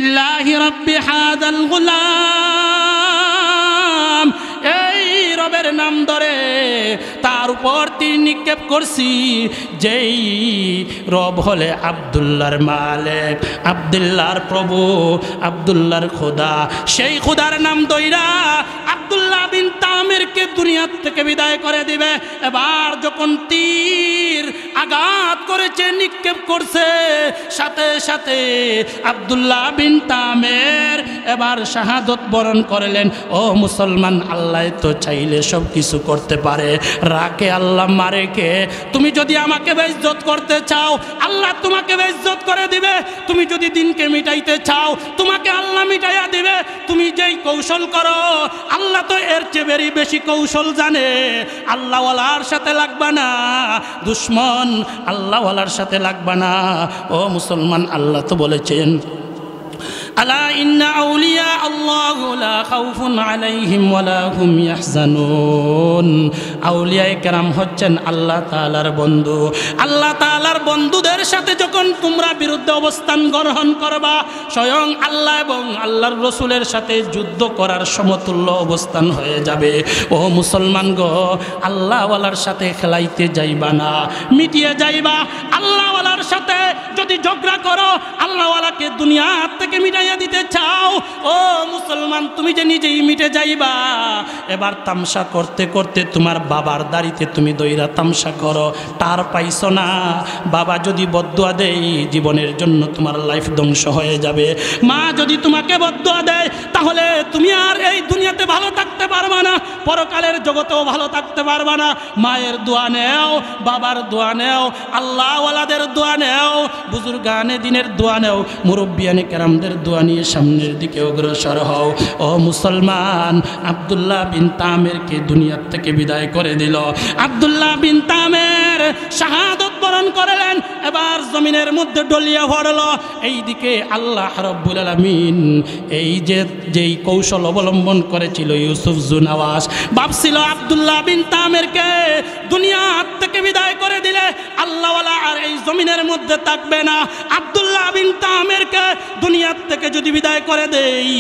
লিল্লাহি রাব্বি হাযাল গুলাম, এই রবের নাম ধরে তার উপর তীর নিক্ষেপ করছি, যেই রব হলে আব্দুল্লাহর মালিক, আব্দুল্লাহর প্রভু, আব্দুল্লাহর খোদা। সেই খোদার নাম দইরা আব্দুল্লাহ বিন তামিরকে দুনিয়া থেকে বিদায় করে দিবে। এবার যখন তীর আঘাত করেছে, নিক্ষেপ করছে, সাথে সাথে আব্দুল্লাহ বিন তামির এবার শাহাদত বরণ করলেন। ও মুসলমান, আল্লাহ তো চাইলে সব কিছু করতে পারে, রাকে আল্লাহ মারে কে? তুমি যদি আমাকে বেইজ্জত করতে চাও, আল্লাহ তোমাকে বেইজ্জত করে দিবে। তুমি যদি দিনকে মিটাইতে চাও, তোমাকে আল্লাহ মিটাইয়া দিবে। তুমি যেই কৌশল করো, আল্লাহ তো এর চেয়ে বেশি কৌশল জানে। আল্লাহওয়ালার সাথে লাগবা না, দুশ্মন আল্লাহওয়ালার সাথে লাগবা না। ও মুসলমান, আল্লাহ তো বলেছেন, আলা ইন্না আউলিয়া আল্লাহ লা খাউফুন আলাইহিম ওয়ালা হুম ইয়াহজানুন। আউলিয়ায়ে কেরাম হচ্ছেন আল্লাহ তাআলার বন্ধু। আল্লাহ তাআলার বন্ধুদের সাথে যখন তোমরা বিরুদ্ধে অবস্থান গ্রহণ করবা, স্বয়ং আল্লাহ এবং আল্লাহর রসুলের সাথে যুদ্ধ করার সমতুল্য অবস্থান হয়ে যাবে। ও মুসলমান গো, আল্লাহওয়ালার সাথে খেলাইতে যাইবা না, মিটিয়ে যাইবা। আল্লাহওয়ালার সাথে যদি ঝগড়া করো, আল্লাহওয়ালাকে দুনিয়া থেকে মিটাইয়া দিতে চাও, ও মুসলমান, তুমি যে নিজেই মিটে যাইবা। এবার তামসা করতে করতে তোমার বাবার দাড়িতে তুমি দইরা তামসা করো, তার পাইছো না। বাবা যদি বদদুয়া দেয়, জীবনের জন্য তোমার লাইফ ধ্বংস হয়ে যাবে। মা যদি তোমাকে বদদুয়া দেয়, তাহলে তুমি আর এই দুনিয়াতে ভালো থাকতে পারবা না, পরকালের জগতেও ভালো থাকতে পারবা না। মায়ের দোয়া নেও, বাবার দোয়া নেও, আল্লাহওয়ালাদের দোয়া নেও, বুজুর্গানে দিনের দোয়া নেও, মুরব্বিয়ানে কেরামদের দোয়া নিয়ে সামনের দিকে অগ্রসর হও। ও মুসলমান, আব্দুল্লাহ বিন তামিরকে দুনিয়া থেকে বিদায় করে দিল। আব্দুল্লাহ বিন তামির শাহাদত বরণ করলেন। এবার জমিনের মধ্যে ডলিয়ে পড়ল। এইদিকে আল্লাহ রাব্বুল আলামিন এই যেই কৌশল অবলম্বন করেছিল ইউসুফ জুনাওয়াস, ভাবছিল আব্দুল্লাহ বিন তামিরকে দুনিয়া থেকে বিদায় করে দিলে আল্লাহওয়ালা আর এই জমিনের মধ্যে থাকবে না। আব্দুল্লাহ বিন তামিরকে দুনিয়া থেকে যদি বিদায় করে দেই,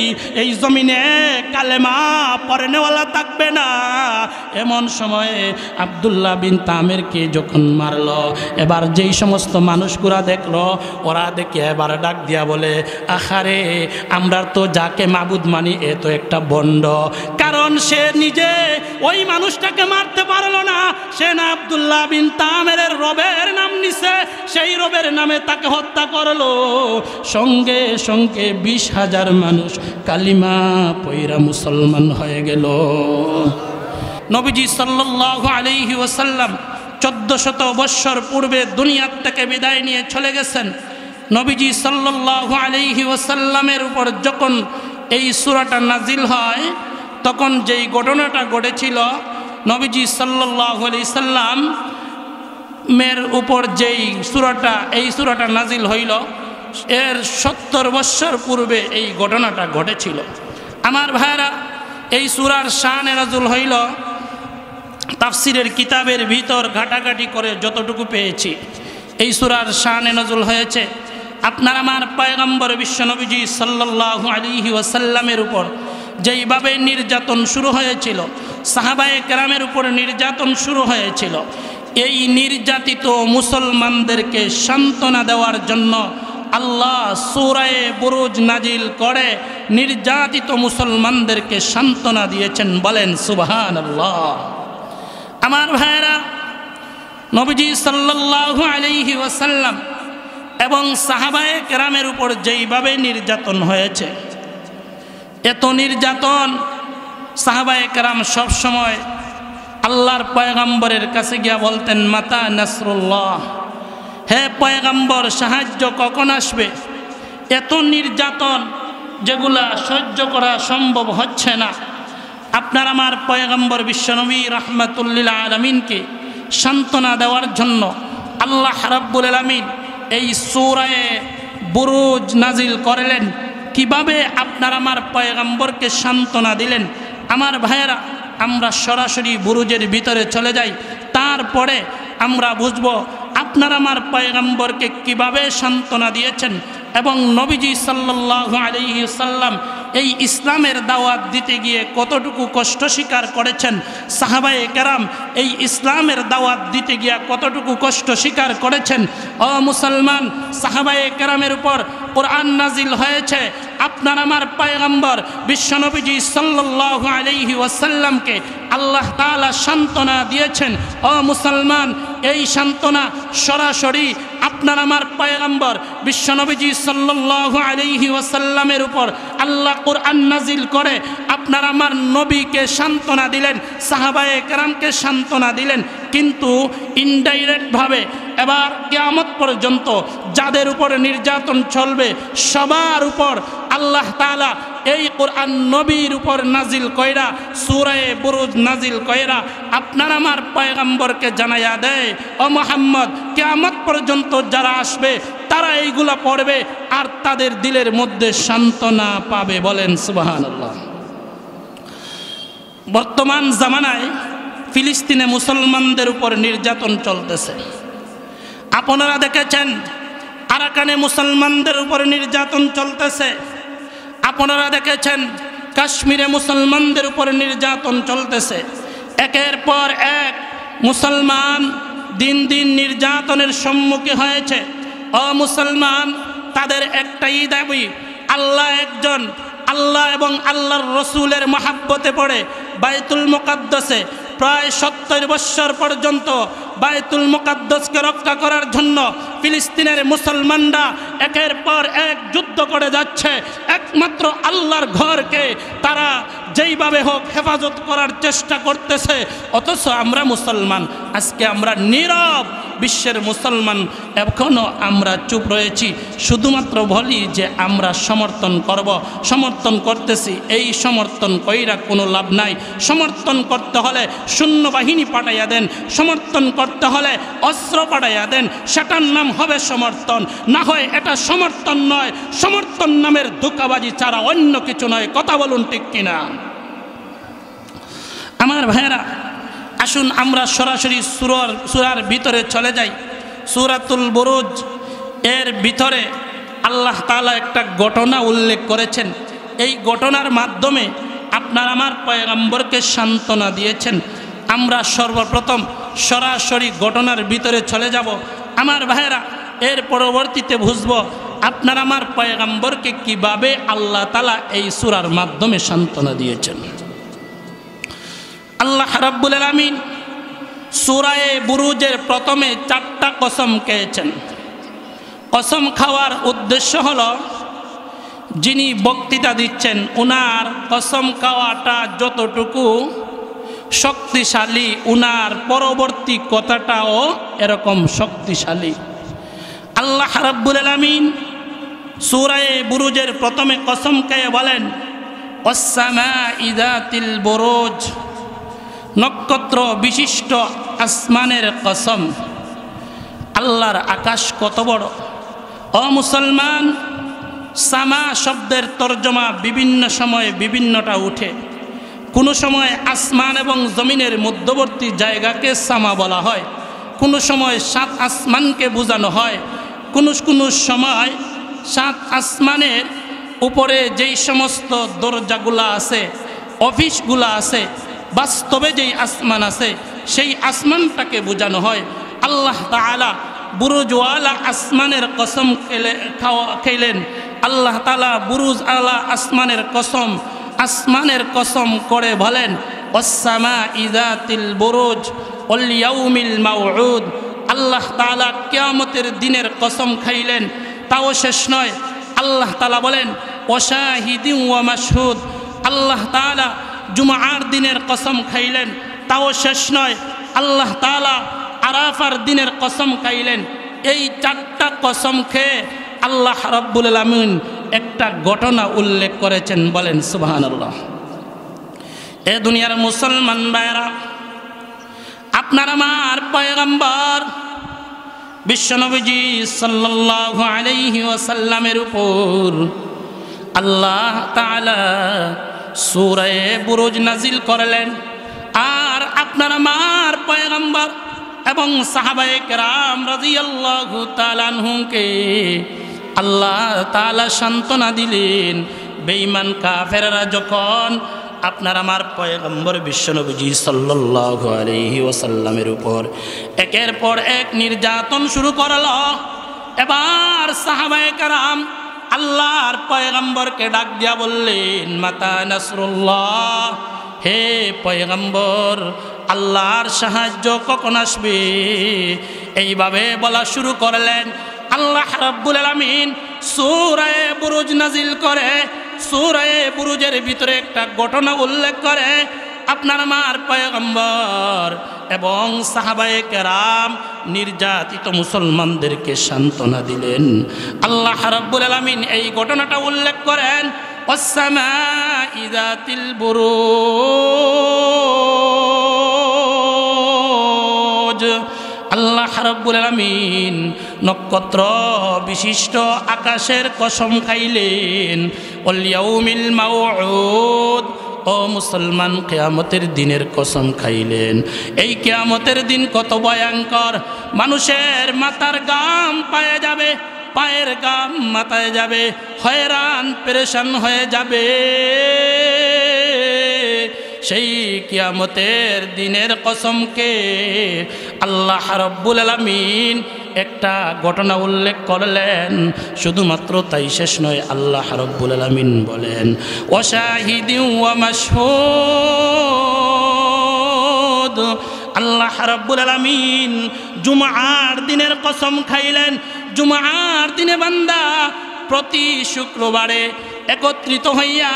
এই জমিনে কালেমা পড়নেওয়ালা থাকবে না। এমন সময়ে আব্দুল্লাহ বিন তামিরকে যখন মারল, এবার যেই সমস্ত মানুষগুলা দেখলো, ওরা দেখে এবার ডাক দিয়া বলে, আহারে, আমরা তো যাকে মাবুদ মানি এ তো একটা বন্ড। কারণ সে নিজে ওই মানুষটাকে মারতে পারলো না, সে না আব্দুল্লাহ বিন তামিরের রবের নাম নিছে, সেই রবের নামে তাকে হত্যা করলো। সঙ্গে সঙ্গে 20,000 মানুষ কালিমা পয়রা মুসলমান হয়ে গেল। নবীজি সাল্লাল্লাহু আলাইহি ওয়াসাল্লাম 1400 বৎসর পূর্বে দুনিয়া থেকে বিদায় নিয়ে চলে গেছেন। নবীজি সাল্লাল্লাহু আলাইহি ওয়াসাল্লামের উপর যখন এই সূরাটা নাজিল হয়, তখন যেই ঘটনাটা ঘটেছিল, নবীজি সাল্লাল্লাহু আলাইহি সাল্লাম মের উপর যেই সূরাটা, এই সূরাটা নাজিল হইল, এর 70 বৎসর পূর্বে এই ঘটনাটা ঘটেছিল। আমার ভাইরা, এই সূরার শানে নাজুল হইল, তাফসিরের কিতাবের ভিতর ঘাটাঘাটি করে যতটুকু পেয়েছি, এই সূরার শানে নাজুল হয়েছে আপনার আমার পয়গম্বর বিশ্বনবীজি সাল্লাল্লাহু আলাইহি ওয়াসাল্লামের উপর যেইভাবে নির্যাতন শুরু হয়েছিল, সাহাবায়ে কেরামের উপর নির্যাতন শুরু হয়েছিল, এই নির্যাতিত মুসলমানদেরকে সান্ত্বনা দেওয়ার জন্য আল্লাহ সূরায়ে বুরুজ নাজিল করে নির্যাতিত মুসলমানদেরকে সান্ত্বনা দিয়েছেন। বলেন সুবহানাল্লাহ। আমার ভাইরা, নবীজি সাল্লাল্লাহু আলাইহি ওয়াসাল্লাম এবং সাহাবায়ে কেরামের উপর যেইভাবে নির্যাতন হয়েছে, এত নির্যাতন, সাহাবায়ে কেরাম সব সময় আল্লাহর পয়গম্বরের কাছে গিয়া বলতেন, মাতা নাসরুল্লাহ, হে পয়গম্বর, সাহায্য কখন আসবে? এত নির্যাতন যেগুলা সহ্য করা সম্ভব হচ্ছে না। আপনার আমার পয়গম্বর বিশ্বনবী রাহমাতুল্লিল আলামিনকে সান্ত্বনা দেওয়ার জন্য আল্লাহ রাব্বুল আলামিন এই সূরায়ে বুরুজ নাজিল করলেন। কিভাবে আপনার আমার পয়গম্বরকে সান্ত্বনা দিলেন? আমার ভাইয়েরা, আমরা সরাসরি বুরুজের ভিতরে চলে যাই, তারপরে আমরা বুঝব আপনার আমার পয়গম্বরকে কিভাবে সান্ত্বনা দিয়েছেন। এবং নবীজি সাল্লাল্লাহু আলাইহি সাল্লাম এই ইসলামের দাওয়াত দিতে গিয়ে কতটুকু কষ্ট স্বীকার করেছেন, সাহাবায়ে কেরাম এই ইসলামের দাওয়াত দিতে গিয়ে কতটুকু কষ্ট স্বীকার করেছেন। ও মুসলমান, সাহাবায়ে কেরামের উপর কোরআন নাজিল হয়েছে। আপনার আমার পয়গম্বর বিশ্বনবীজি সাল্লাল্লাহু আলাইহি ওয়াসাল্লামকে আল্লাহ তাআলা সান্ত্বনা দিয়েছেন। ও মুসলমান, এই সান্ত্বনা সরাসরি আপনার আমার পয়গম্বর বিশ্বনবীজি সাল্লাল্লাহু আলাইহি ওয়াসাল্লামের উপর আল্লাহ কোরআন নাজিল করে আপনার আমার নবীকে সান্ত্বনা দিলেন, সাহাবায়ে কেরামকে সান্ত্বনা দিলেন। কিন্তু ইনডাইরেক্টভাবে এবার কিয়ামত পর্যন্ত যাদের উপরে নির্যাতন চলবে সবার উপর আল্লাহ তাআলা এই কোরআন নবীর উপর নাজিল কইরা সূরা বুরুজ নাজিল কইরা আপনার আমার পয়গম্বরকে জানাইয়া দেয়, ও মুহাম্মদ, কিয়ামত পর্যন্ত যারা আসবে তারা এইগুলা পড়বে আর তাদের দিলের মধ্যে সান্ত্বনা পাবে। বলেন সুবহানাল্লাহ। বর্তমান জামানায় ফিলিস্তিনে মুসলমানদের উপর নির্যাতন চলতেছে। আপনারা দেখেছেন আরাকানে মুসলমানদের উপর নির্যাতন চলতেছে। আপনারা দেখেছেন কাশ্মীরে মুসলমানদের উপর নির্যাতন চলতেছে। একের পর এক মুসলমান দিন দিন নির্যাতনের সম্মুখীন হয়েছে। ও মুসলমান, তাদের একটাই দাবি, আল্লাহ একজন, আল্লাহ এবং আল্লাহর রসুলের মহাব্বতে পড়ে বাইতুল মুকাদ্দাসে প্রায় 70 বছর পর্যন্ত বাইতুল মুকাদ্দাসকে রক্ষা করার জন্য ফিলিস্তিনের মুসলমানরা একের পর এক যুদ্ধ করে যাচ্ছে। একমাত্র আল্লাহর ঘরকে তারা যেইভাবে হোক হেফাজত করার চেষ্টা করতেছে, অথচ আমরা মুসলমান আজকে আমরা নীরব। বিশ্বের মুসলমান এখনও আমরা চুপ রয়েছি, শুধুমাত্র বলি যে আমরা সমর্থন করব, সমর্থন করতেছি। এই সমর্থন কইরা কোনো লাভ নাই। সমর্থন করতে হলে সৈন্যবাহিনী পাঠাইয়া দেন, সমর্থন করতে হলে অস্ত্র পাঠাইয়া দেন, সেটার নাম হবে সমর্থন। না হয় এটা সমর্থন নয়, সমর্থন নামের ধোঁকাবাজি ছাড়া অন্য কিছু নয়। কথা বলুন ঠিক কিনা? আমার ভাইয়েরা, আসুন আমরা সরাসরি সূরার ভিতরে চলে যাই। সূরাতুল বুরুজ এর ভিতরে আল্লাহ তাআলা একটা ঘটনা উল্লেখ করেছেন। এই ঘটনার মাধ্যমে আপনার আমার পয়গম্বরকে সান্ত্বনা দিয়েছেন। আমরা সর্বপ্রথম সরাসরি ঘটনার ভিতরে চলে যাব। আমার ভাইয়েরা, এর পরবর্তীতে বুঝব আপনার আমার পয়গম্বরকে কিভাবে আল্লাহ তাআলা এই সূরার মাধ্যমে সান্ত্বনা দিয়েছেন। আল্লাহ রাব্বুল আলামিন সূরা বুরুজের প্রথমে 4টা কসম খেয়েছেন। কসম খাওয়ার উদ্দেশ্য হলো যিনি বক্তৃতা দিচ্ছেন উনার কসম খাওয়াটা যতটুকু শক্তিশালী, উনার পরবর্তী কথাটাও এরকম শক্তিশালী। আল্লাহ রাব্বুল আলামিন সূরা বুরুজের প্রথমে কসম খেয়ে বলেন, ওয়াস-সামাঈ যাতিল বুরুজ, নক্ষত্র বিশিষ্ট আসমানের কসম। আল্লাহর আকাশ কত বড়! ও মুসলমান, সামা শব্দের তর্জমা বিভিন্ন সময়ে বিভিন্নটা উঠে। কোনো সময় আসমান এবং জমিনের মধ্যবর্তী জায়গাকে সামা বলা হয়, কোনো সময় 7 আসমানকে বোঝানো হয়, কোনো সময় 7 আসমানের উপরে যেই সমস্ত দরজাগুলা আছে, অফিসগুলা আছে, বাস্তবে যেই আসমান আছে সেই আসমানটাকে বোঝানো হয়। আল্লাহ তাআলা বুরুজওয়ালা আসমানের কসম খেলেন। আল্লাহ তাআলা বুরুজ আলা আসমানের কসম করে বলেন, ওয়াস-সামাঈ যাতিল বুরুজ ওয়াল ইয়াউমিল মাউউদ। আল্লাহ তাআলা কিয়ামতের দিনের কসম খাইলেন। তাও শেষ নয়, আল্লাহ তাআলা বলেন, ওয়া শাহিদিন ওয়া মাশহুদ। আল্লাহ তাআলা জুমার দিনের কসম খাইলেন। তাও শেষ নয়, আল্লাহ তাআলা আরাফার দিনের কসম খাইলেন। এই 4টা কসম খেয়ে আল্লাহ রাব্বুল আলামিন একটা ঘটনা উল্লেখ করেছেন। বলেন সুবহানাল্লাহ। এ দুনিয়ার মুসলমান ভাইরা, আপনার আমার পয়গম্বর বিশ্বনবীজি সাল্লাল্লাহু আলাইহি ওয়াসাল্লামের উপর আল্লাহ তাআলা সূরা বুরুজ নাজিল করলেন। আর আপনার আমার পয়গম্বর এবং সাহাবায়ে কেরাম রাদিয়াল্লাহু তাআলা আনহুকে আল্লাহ তাআলা সান্ত্বনা দিলেন বেঈমান কাফেররা যখন আপনার আমার পয়গম্বর বিশ্বনবীজি সাল্লাল্লাহু আলাইহি ওয়াসাল্লামের উপর একের পর এক নির্যাতন শুরু করলো, এবার সাহাবায়ে কেরাম আল্লাহর পয়গম্বরকে ডাক দিয়া বললেন, মাতা নাসরুল্লাহ, হে পয়গম্বর আল্লাহর সাহায্য কখন আসবে? এইভাবে বলা শুরু করলেন। আল্লাহ রাব্বুল আলামিন সূরা বুরুজ নাজিল করে, সূরা বুরুজের ভিতরে একটা ঘটনা উল্লেখ করে আপনার আমার পয়গম্বর এবং সাহাবায়ে কেরাম নির্যাতিত মুসলমানদেরকে সান্ত্বনা দিলেন। আল্লাহ রাব্বুল আলামিন এই ঘটনাটা উল্লেখ করেন, ওয়াস-সামা'i যাতিল বুরুজ। আল্লাহ রাব্বুল আলামিন নক্ষত্র বিশিষ্ট আকাশের কসম খাইলেন, ওয়াল ইয়াউমিল মাউউদ, ও মুসলমান কিয়ামতের দিনের কসম খাইলেন। এই কিয়ামতের দিন কত ভয়ঙ্কর, মানুষের মাথার গাম পায়ে যাবে, পায়ের গাম মাথায় যাবে, হয়রান পেরেশান হয়ে যাবে। সেই কিয়ামতের দিনের কসমকে আল্লাহ রাব্বুল আলামিন একটা ঘটনা উল্লেখ করলেন। শুধুমাত্র তাই শেষ নয়, আল্লাহ রাব্বুল আলামিন বলেন, ওয়াশাহিদিন ওয়া মাশহুদ। আল্লাহ রাব্বুল আলামিন জুমআর দিনের কসম খাইলেন। জুমআর দিনে বান্দা প্রতি শুক্রবারে একত্রিত হইয়া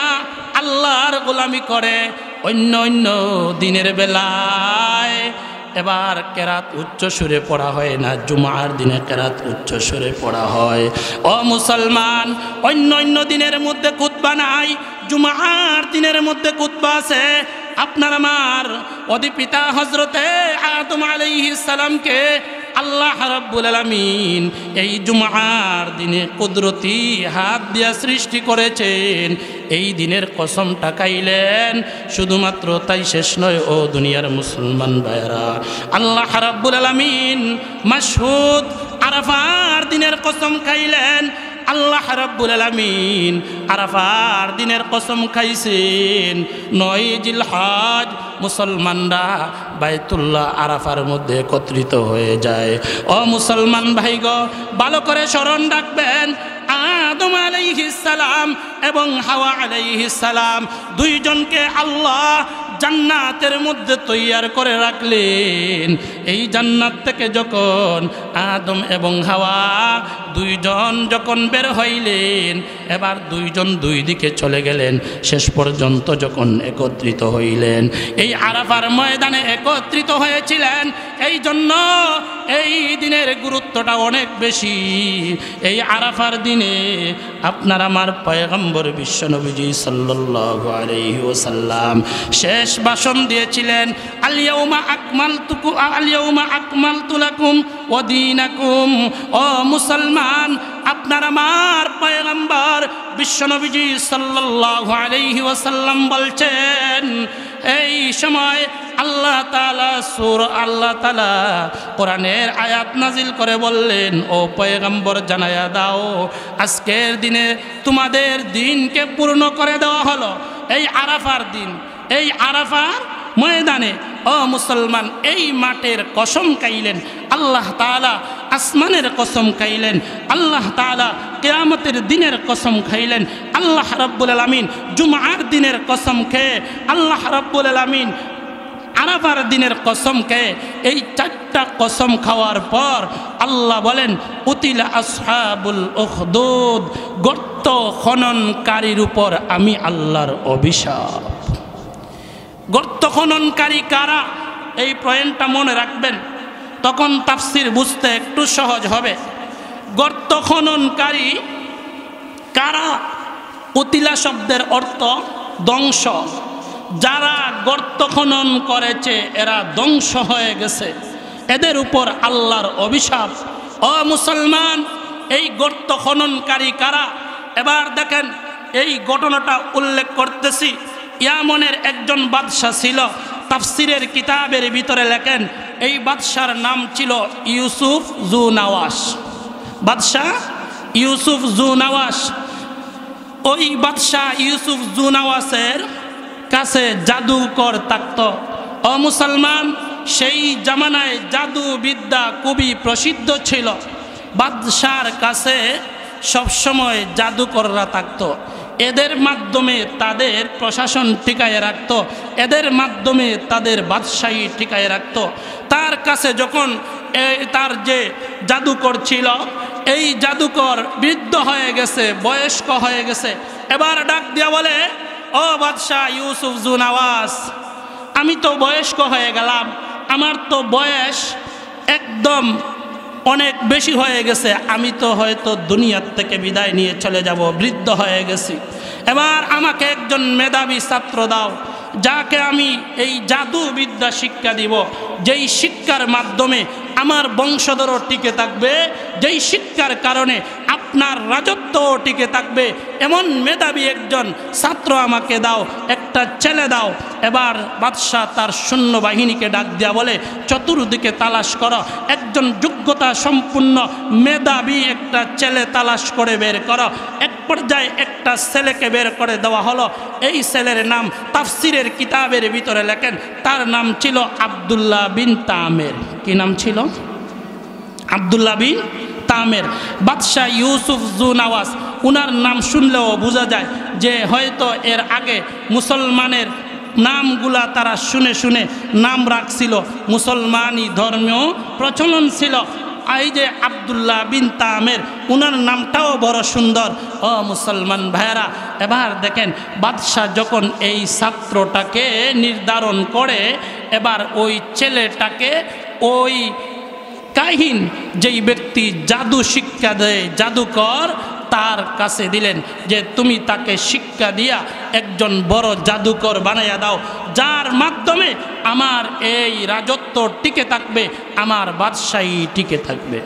আল্লাহর গোলামি করে। অন্য অন্য দিনের বেলায় এবার কেরাত উচ্চ সুরে পড়া হয় না, জুমার দিনে কেরাত উচ্চ সুরে পড়া হয়। ও মুসলমান, অন্য অন্য দিনের মধ্যে খুতবা নাই, জুমার দিনের মধ্যে খুতবা আছে। আপনার আমার অধিপিতা হযরতে আদম আলাইহিস সালামকে আল্লাহ রাব্বুল আলামিন এই জুমার দিনে কুদরতি হাত দিয়া সৃষ্টি করেছেন। এই দিনের কসমটা খাইলেন। শুধুমাত্র তাই শেষ নয়, ও দুনিয়ার মুসলমান ভাইরা, আল্লাহ রাব্বুল আলামিন মাশহুদ আরাফার দিনের কসম খাইলেন। আল্লাহ রাব্বুল আলামিন আরাফার দিনের কসম খাইছেন। 9 জিলহজ মুসলমানরা বাইতুল্লাহ আরাফার মধ্যে একত্রিত হয়ে যায়। ও মুসলমান ভাইগো, ভালো করে স্মরণ রাখবেন, আদম আলাইহিস সালাম এবং হাওয়া আলাইহিস সালাম দুইজনকে আল্লাহ জান্নাতের মধ্যে তৈয়ার করে রাখলেন। এই জান্নাত থেকে যখন আদম এবং হাওয়া দুইজন যখন বের হইলেন, এবার দুইজন দুই দিকে চলে গেলেন। শেষ পর্যন্ত যখন একত্রিত হইলেন, এই আরাফার ময়দানে একত্রিত হয়েছিলেন। এই জন্য এই দিনের গুরুত্বটা অনেক বেশি। এই আরাফার দিনে আপনার আমার পয়গম্বর বিশ্বনবীজি সাল্লাল্লাহু আলাইহি ওয়াসাল্লাম শেষ ভাষণ দিয়েছিলেন, আল ইয়াউমা আকমালতু লাকুম ওয়া দীনাকুম। ও মুসলমান, আপনার আমার পয়গম্বর বিশ্বনবীজি সাল্লাল্লাহু আলাইহি ওয়াসাল্লাম বলছেন, এই সময় আল্লাহ তাআলা কোরআনের আয়াত নাজিল করে বললেন, ও পয়গম্বর জানায়া দাও, আজকের দিনে তোমাদের দিনকে পূর্ণ করে দেওয়া হলো। এই আরাফার দিন, এই আরাফার ময়দানে ও মুসলমান এই মাঠের কসম খাইলেন আল্লাহ তাআলা, আসমানের কসম খাইলেন আল্লাহ তাআলা, কিয়ামতের দিনের কসম খাইলেন আল্লাহ রাব্বুল আলামিন, জুমআর দিনের কসম খেয়ে আল্লাহ রাব্বুল আলামিন আরাফার দিনের কসম খেয়ে এই চারটা কসম খাওয়ার পর আল্লাহ বলেন, উতিলা আসহাবুল উখদুদ, গর্ত খননকারীর উপর আমি আল্লাহর অভিশাপ। গর্ত খননকারী কারা? এই পয়েন্টটা মনে রাখবেন, তখন তাফসীর বুঝতে একটু সহজ হবে। গর্ত খননকারী কারা? উতিলা শব্দের অর্থ ধ্বংস। যারা গর্ত খনন করেছে এরা ধ্বংস হয়ে গেছে, এদের উপর আল্লাহর অভিশাপ। ও মুসলমান, এই গর্ত খননকারী কারা? এবার দেখেন, এই ঘটনাটা উল্লেখ করতেছি। ইয়ামনের একজন বাদশা ছিল, তাফসিরের কিতাবের ভিতরে লেখেন এই বাদশার নাম ছিল ইউসুফ জু নাওয়াস। বাদশা ইউসুফ জুনাওয়াস, ওই বাদশাহ ইউসুফ জুনাওয়াসের কাছে জাদুকর থাকত। ও মুসলমান, সেই জামানায় জাদু বিদ্যা খুবই প্রসিদ্ধ ছিল। বাদশার কাছে সবসময় জাদুকররা থাকত। এদের মাধ্যমে তাদের প্রশাসন টিকায় রাখত, এদের মাধ্যমে তাদের বাদশাহী টিকায় রাখত। তার কাছে যখন তার যে জাদুকর ছিল, এই জাদুকর বৃদ্ধ হয়ে গেছে, বয়স্ক হয়ে গেছে, এবার ডাক দিয়া বলে, ও বাদশাহ ইউসুফ জুনাওয়াস, আমি তো বয়স্ক হয়ে গেলাম, আমার তো বয়স একদম অনেক বেশি হয়ে গেছে, আমি তো হয়তো দুনিয়ার থেকে বিদায় নিয়ে চলে যাব, বৃদ্ধ হয়ে গেছি। এবার আমাকে একজন মেধাবী ছাত্র দাও, যাকে আমি এই জাদু বিদ্যা শিক্ষা দিব, যেই শিক্ষার মাধ্যমে আমার বংশধরও টিকে থাকবে, যেই শিক্ষার কারণে আপনার রাজত্বও টিকে থাকবে, এমন মেধাবী একজন ছাত্র আমাকে দাও, একটা ছেলে দাও। এবার বাদশাহ তার সৈন্যবাহিনীকে ডাক দেয়া বলে, চতুর্দিকে তালাশ করো, একজন যোগ্যতা সম্পূর্ণ মেধাবী একটা ছেলে তালাশ করে বের করো। এক পর্যায়ে একটা ছেলেকে বের করে দেওয়া হলো। এই ছেলের নাম তাফসিরের কিতাবের ভিতরে লেখেন, তার নাম ছিল আব্দুল্লাহ বিন তামের। কি নাম ছিল? আব্দুল্লাহ বিন তামের। বাদশাহ ইউসুফ জুনাওয়াস, উনার নাম শুনলেও বোঝা যায় যে হয়তো এর আগে মুসলমানের নামগুলা তারা শুনে শুনে নাম রাখছিল, মুসলমানি ধর্মীয় প্রচলন ছিল। এই যে আব্দুল্লাহ বিন তামের, উনার নামটাও বড় সুন্দর। ও মুসলমান ভাইয়েরা, এবার দেখেন বাদশাহ যখন এই ছাত্রটাকে নির্ধারণ করে, এবার ওই ছেলেটাকে ওই কাহিন যেই ব্যক্তি জাদু শিক্ষা দেয়, জাদুকর, তার কাছে দিলেন যে তুমি তাকে শিক্ষা দিয়া একজন বড় জাদুকর বানাইয়া দাও, যার মাধ্যমে আমার এই রাজত্ব টিকে থাকবে, আমার বাদশাহী টিকে থাকবে।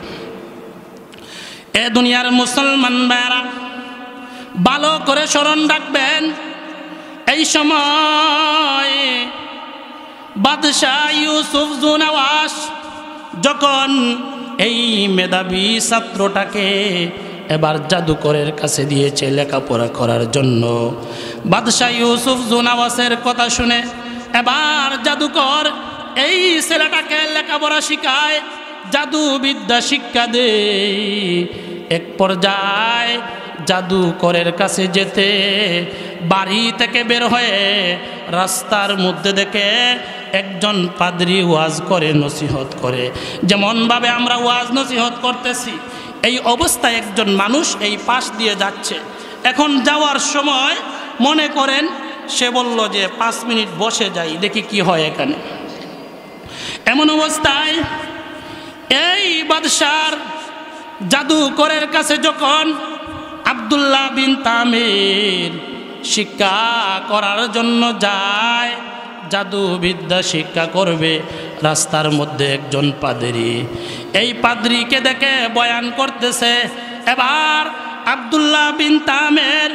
এ দুনিয়ার মুসলমান ভাইরা ভালো করে স্মরণ রাখবেন, এই সময় বাদশাহ ইউসুফ জুনাওয়াস যখন এই মেধাবী ছাত্রটাকে এবার জাদুকরের কাছে দিয়েছে লেখাপড়া করার জন্য, বাদশাহ ইউসুফ জুনাওয়াসের কথা শুনে এবার জাদুকর এই ছেলেটাকে লেখাপড়া শিখায়, জাদু বিদ্যা শিক্ষা দেয়। এক পর্যায়ে জাদুকরের কাছে যেতে বাড়ি থেকে বের হয়ে রাস্তার মধ্যে দেখে একজন পাদ্রী ওয়াজ করে, নসিহত করে, যেমনভাবে আমরা ওয়াজ নসিহত করতেছি, এই অবস্থায় একজন মানুষ এই পাশ দিয়ে যাচ্ছে। এখন যাওয়ার সময় মনে করেন সে বলল যে 5 মিনিট বসে যাই, দেখি কি হয় এখানে। এমন অবস্থায় এই বাদশার জাদুকরের কাছে যখন আব্দুল্লাহ বিন তামির শিক্ষা করার জন্য যায়, জাদু বিদ্যা শিক্ষা করবে, রাস্তার মধ্যে একজন পাদ্রী, এই পাদ্রীকে দেখে বয়ান করতেছে। এবার আব্দুল্লাহ বিন তামের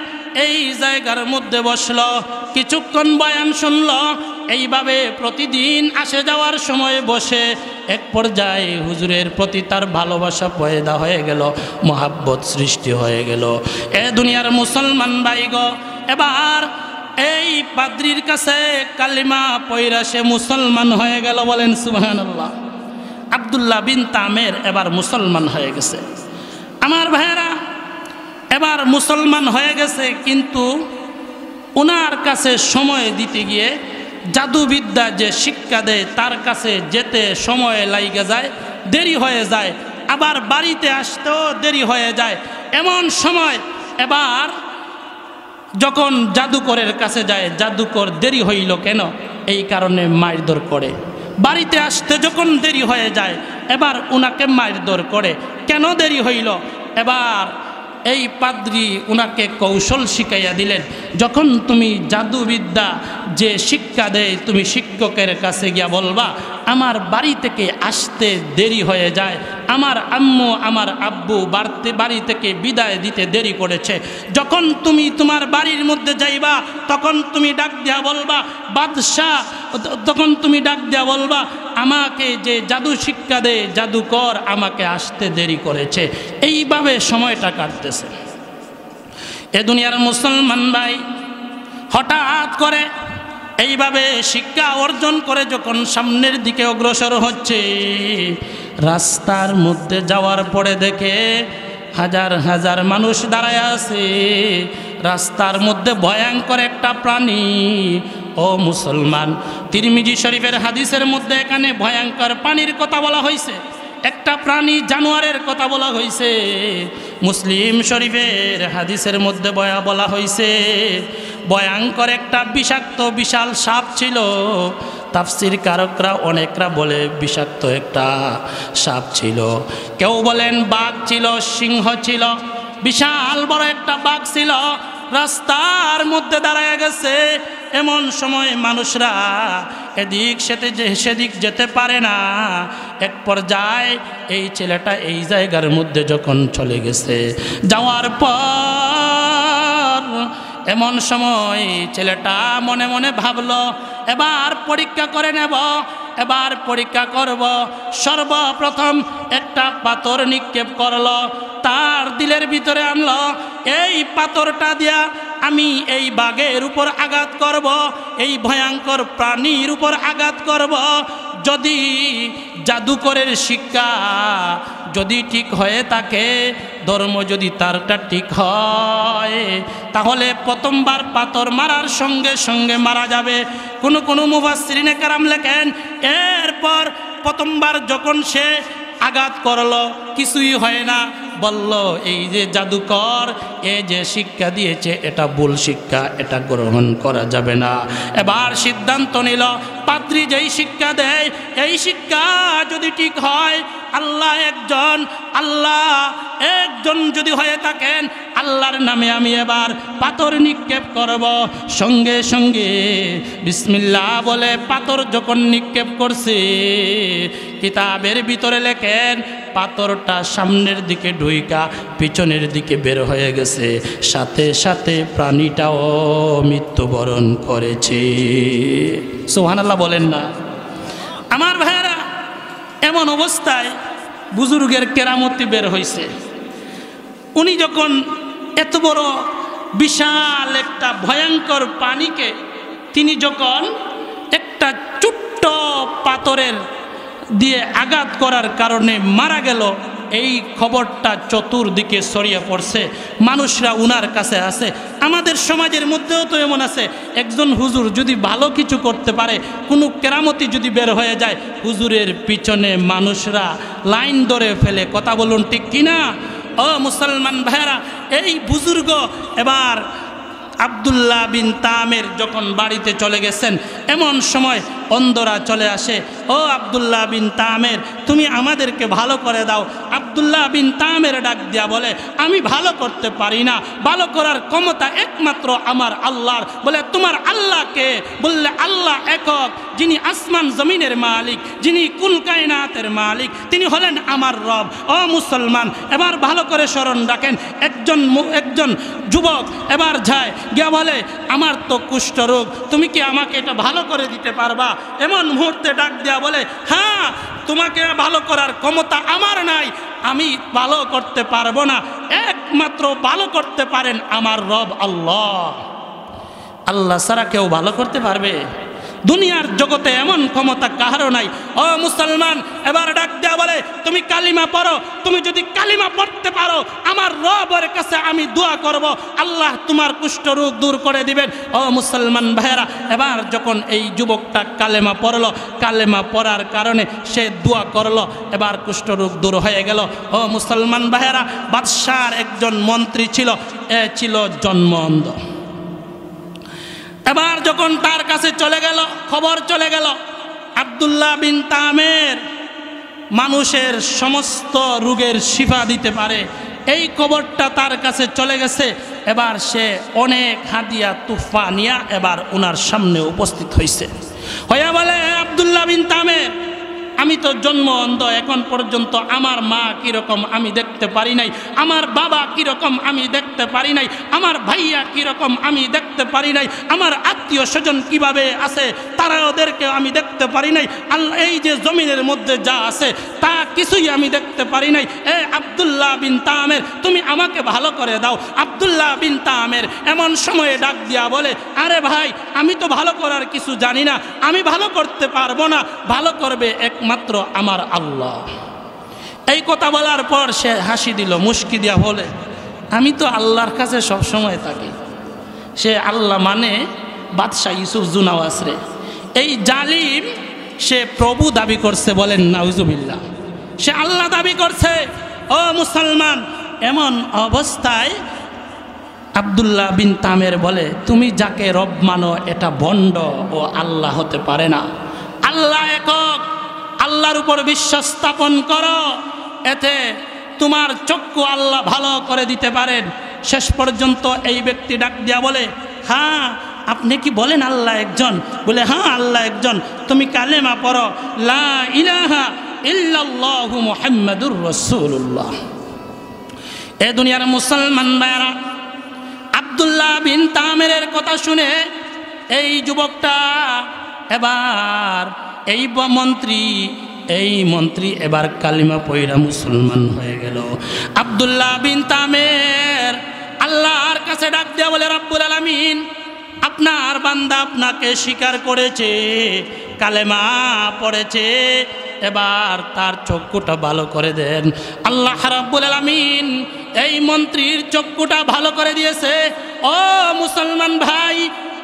এই জায়গার মধ্যে বসলো, কিছুক্ষণ বয়ান শুনলো। এইভাবে প্রতিদিন আসে যাওয়ার সময় বসে এক পর্যায়ে হুজুরের প্রতি তার ভালোবাসা পয়দা হয়ে গেল, মহাব্বত সৃষ্টি হয়ে গেল। এ দুনিয়ার মুসলমান ভাইগো, এবার এই পাদ্রীর কাছে কালিমা পয়রা সে মুসলমান হয়ে গেল। বলেন সুবহানাল্লাহ। আব্দুল্লাহ বিন তামের এবার মুসলমান হয়ে গেছে। আমার ভাইয়েরা, এবার মুসলমান হয়ে গেছে, কিন্তু ওনার কাছে সময় দিতে গিয়ে জাদুবিদ্যা যে শিক্ষা দেয় তার কাছে যেতে সময় লাগে যায়, দেরি হয়ে যায়, আবার বাড়িতে আসতেও দেরি হয়ে যায়। এমন সময় এবার যখন জাদুকরের কাছে যায়, জাদুকর দেরি হইল কেন, এই কারণে মারধর করে। বাড়িতে আসতে যখন দেরি হয়ে যায়, এবার উনাকে মারধর করে, কেন দেরি হইল। এবার এই পাদ্রী উনাকে কৌশল শিখাইয়া দিলেন, যখন তুমি জাদুবিদ্যা যে শিক্ষা দেয় তুমি শিক্ষকের কাছে গিয়া বলবা আমার বাড়ি থেকে আসতে দেরি হয়ে যায়, আমার আম্মু আমার আব্বু বাড়ি থেকে বিদায় দিতে দেরি করেছে। যখন তুমি তোমার বাড়ির মধ্যে যাইবা তখন তুমি ডাক দিয়া বলবা বাদশাহ, তখন তুমি ডাক দিয়া বলবা আমাকে যে জাদু শিক্ষা দে জাদুকর আমাকে আসতে দেরি করেছে। এইভাবে সময়টা কাটতেছে। এ দুনিয়ার মুসলমান ভাই হঠাৎ করে এইভাবে শিক্ষা অর্জন করে যখন সামনের দিকে অগ্রসর হচ্ছে, রাস্তার মধ্যে যাওয়ার পরে দেখে হাজার হাজার মানুষ দাঁড়ায় আছে। রাস্তার মধ্যে ভয়ঙ্কর একটা প্রাণী। ও মুসলমান, তিরমিজি শরীফের হাদিসের মধ্যে এখানে ভয়ঙ্কর প্রাণীর কথা বলা হয়েছে, একটা প্রাণী জানোয়ারের কথা বলা হয়েছে। মুসলিম শরীফের হাদিসের মধ্যে বলা হয়েছে ভয়ঙ্কর একটা বিষাক্ত বিশাল সাপ ছিল। তাফসির কারকরা অনেকরা বলে বিষাক্ত একটা সাপ ছিল, কেউ বলেন বাঘ ছিল, সিংহ ছিল, বিশাল বড় একটা বাঘ ছিল। রাস্তার মধ্যে দাঁড়ায় গেছে। এমন সময় মানুষরা এদিক সেদিক যেতে পারে না। এক পর্যায়ে এই ছেলেটা এই জায়গার মধ্যে যখন চলে গেছে, যাওয়ার পর এমন সময় ছেলেটা মনে মনে ভাবলো এবার পরীক্ষা করে নেব, এবার পরীক্ষা করব। সর্বপ্রথম একটা পাথর নিক্ষেপ করলো, তার দিলের ভিতরে আনলো। এই পাথরটা দিয়া আমি এই বাঘের উপর আঘাত করব, এই ভয়ঙ্কর প্রাণীর উপর আঘাত করব। যদি জাদুকরের শিক্ষা যদি ঠিক হয়ে থাকে, ধর্ম যদি তারটা ঠিক হয়, তাহলে প্রথমবার পাথর মারার সঙ্গে সঙ্গে মারা যাবে। কোনো মুফাসসিরিনে কেরাম লেখেন এরপর প্রথমবার যখন সে আঘাত করলো কিছুই হয় না, বলল এই যে জাদুকর এই যে শিক্ষা দিয়েছে এটা ভুল শিক্ষা, এটা গ্রহণ করা যাবে না। এবার সিদ্ধান্ত নিল পাদ্রী যেই শিক্ষা দেয় এই শিক্ষা যদি ঠিক হয়, আল্লাহ একজন যদি হয়ে থাকেন, আল্লাহর নামে আমি এবার পাথর নিক্ষেপ করব। সঙ্গে সঙ্গে বিসমিল্লাহ বলে পাথর যখন নিক্ষেপ করছে, কিতাবের ভিতরে লেখেন পাথরটা সামনের দিকে ঢুইকা পিছনের দিকে বের হয়ে গেছে, সাথে সাথে প্রাণীটাও মৃত্যুবরণ করেছে। সুবহানাল্লাহ বলেন না আমার ভাইয়েরা। এমন অবস্থায় বুজুর্গের কেরামতি বের হয়েছে। উনি যখন এত বড় বিশাল একটা ভয়ঙ্কর প্রাণীকে তিনি যখন একটা ছোট্ট পাথরের দিয়ে আঘাত করার কারণে মারা গেল, এই খবরটা চতুর্দিকে ছড়িয়ে পড়ছে। মানুষরা উনার কাছে আছে। আমাদের সমাজের মধ্যেও তো এমন আছে, একজন হুজুর যদি ভালো কিছু করতে পারে, কোনো কেরামতি যদি বের হয়ে যায়, হুজুরের পিছনে মানুষরা লাইন ধরে ফেলে। কথা বলুন ঠিক কিনা? ও মুসলমান ভাইরা, এই বুজুর্গ এবার আব্দুল্লাহ বিন তামের যখন বাড়িতে চলে গেছেন, এমন সময় অন্ধরা চলে আসে। ও আব্দুল্লাহ বিন তামের, তুমি আমাদেরকে ভালো করে দাও। আব্দুল্লাহ বিন তামের ডাক দিয়া বলে আমি ভালো করতে পারি না, ভালো করার ক্ষমতা একমাত্র আমার আল্লাহর। বলে তোমার আল্লাহকে? বললে আল্লাহ একক, যিনি আসমান জমিনের মালিক, যিনি কুল কায়নাতের মালিক, তিনি হলেন আমার রব। ও মুসলমান, এবার ভালো করে স্মরণ রাখেন। একজন যুবক এবার যায় গিয়া বলে আমার তো কুষ্ঠ রোগ, তুমি কি আমাকে এটা ভালো করে দিতে পারবা? এমন মুহূর্তে ডাক দেয়া বলে হ্যাঁ, তোমাকে ভালো করার ক্ষমতা আমার নাই, আমি ভালো করতে পারবো না, একমাত্র ভালো করতে পারেন আমার রব আল্লাহ। আল্লাহ ছাড়া কেউ ভালো করতে পারবে? দুনিয়ার জগতে এমন ক্ষমতা কাহারও নাই। ও মুসলমান, এবার ডাক দেয়া বলে তুমি কালিমা পড়ো। তুমি যদি কালিমা পড়তে পারো, আমার রবের কাছে আমি দোয়া করব, আল্লাহ তোমার কুষ্ঠরোগ দূর করে দিবেন। ও মুসলমান ভাইয়েরা, এবার যখন এই যুবকটা কালেমা পড়লো, কালেমা পড়ার কারণে সে দোয়া করলো, এবার কুষ্ঠরোগ দূর হয়ে গেল। ও মুসলমান ভাইয়েরা, বাদশার একজন মন্ত্রী ছিল, এ ছিল জন্ম অন্ধ। এবার যখন তার কাছে চলে গেল, খবর চলে গেল আব্দুল্লাহ বিন তামের মানুষের সমস্ত রোগের শিফা দিতে পারে, এই খবরটা তার কাছে চলে গেছে। এবার সে অনেক হাদিয়া তুফা নিয়া এবার ওনার সামনে উপস্থিত হয়েছে। হইয়া বলে আব্দুল্লাহ বিন তামের, আমি তো জন্ম অন্ধ, এখন পর্যন্ত আমার মা কীরকম আমি দেখতে পারি নাই, আমার বাবা কীরকম আমি দেখতে পারি নাই, আমার ভাইয়া কীরকম আমি দেখতে পারি নাই, আমার আত্মীয় স্বজন কীভাবে আছে তারা ওদেরকে আমি দেখতে পারি নাই। আল্লাহ এই যে জমিনের মধ্যে যা আছে তা কিছুই আমি দেখতে পারি নাই। আব্দুল্লাহ বিন তামের, তুমি আমাকে ভালো করে দাও। আব্দুল্লাহ বিন তামের এমন সময়ে ডাক দিয়া বলে, আরে ভাই, আমি তো ভালো করার কিছু জানি না, আমি ভালো করতে পারবো না, ভালো করবে একমাত্র আমার আল্লাহ। এই কথা বলার পর সে হাসি দিল, মুস্কি দিয়া বলে, আমি তো আল্লাহর কাছে সব সময় থাকি। সে আল্লাহ মানে বাদশাহ ইউসুফ জুনাওয়াসরে। এই জালিম সে প্রভু দাবি করছে, বলেন নাউজুবিল্লাহ, সে আল্লাহ দাবি করছে। ও মুসলমান, এমন অবস্থায় আব্দুল্লাহ বিন তামের বলে, তুমি যাকে রব মানো এটা ভণ্ড ও আল্লাহ হতে পারে না। আল্লাহ একক, আল্লাহর উপর বিশ্বাস স্থাপন করো, এতে তোমার চক্ষু আল্লাহ ভালো করে দিতে পারেন। শেষ পর্যন্ত এই ব্যক্তি ডাক দিয়া বলে, হ্যাঁ আপনি কি বলেন আল্লাহ একজন? বলে, হ্যাঁ আল্লাহ একজন। তুমি কালেমা পড়ো, লা ইলাহা ইল্লাল্লাহু মুহাম্মাদুর রাসূলুল্লাহ। এ দুনিয়ার মুসলমান ভাইরা, আব্দুল্লাহ বিন তামেরের কথা শুনে এই যুবকটা এবার এই মন্ত্রী এবার কালিমা পয়রা মুসলমান হয়ে গেল। আব্দুল্লাহ বিন তামের আল্লাহর কাছে ডাক দেয়া বলে, রব্বুল আলামিন, আপনার বান্দা আপনাকে স্বীকার করেছে, কালেমা পড়েছে, এবার তার চক্ষুটা ভালো করে দেন। আল্লাহ রাব্বুল আলামিন এই মন্ত্রীর চক্ষুটা ভালো করে দিয়েছে। ও মুসলমান ভাই,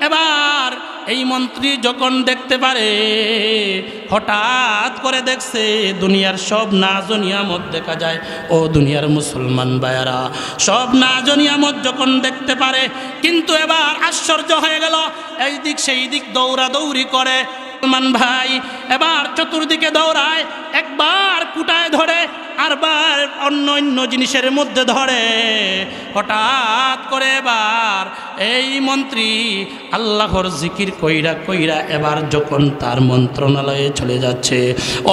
এবার এই মন্ত্রী যখন দেখতে পারে, হঠাৎ করে দেখছে দুনিয়ার সব নাজ ও নিয়ামত দেখা যায়। ও দুনিয়ার মুসলমান ভাইয়ারা, সব নাজ ও নিয়ামত যখন দেখতে পারে, কিন্তু এবার আশ্চর্য হয়ে গেল, এই দিক সেই দিক দৌড়াদৌড়ি করে। মুসলমান ভাই এবার চতুর্দিকে দৌড়ায়, একবার কুটায় ধরে, আরবার অন্য জিনিসের মধ্যে ধরে। হঠাৎ করে এবার এই মন্ত্রী আল্লাহর জিকির কইরা কইরা এবার যখন তার মন্ত্রণালয়ে চলে যাচ্ছে,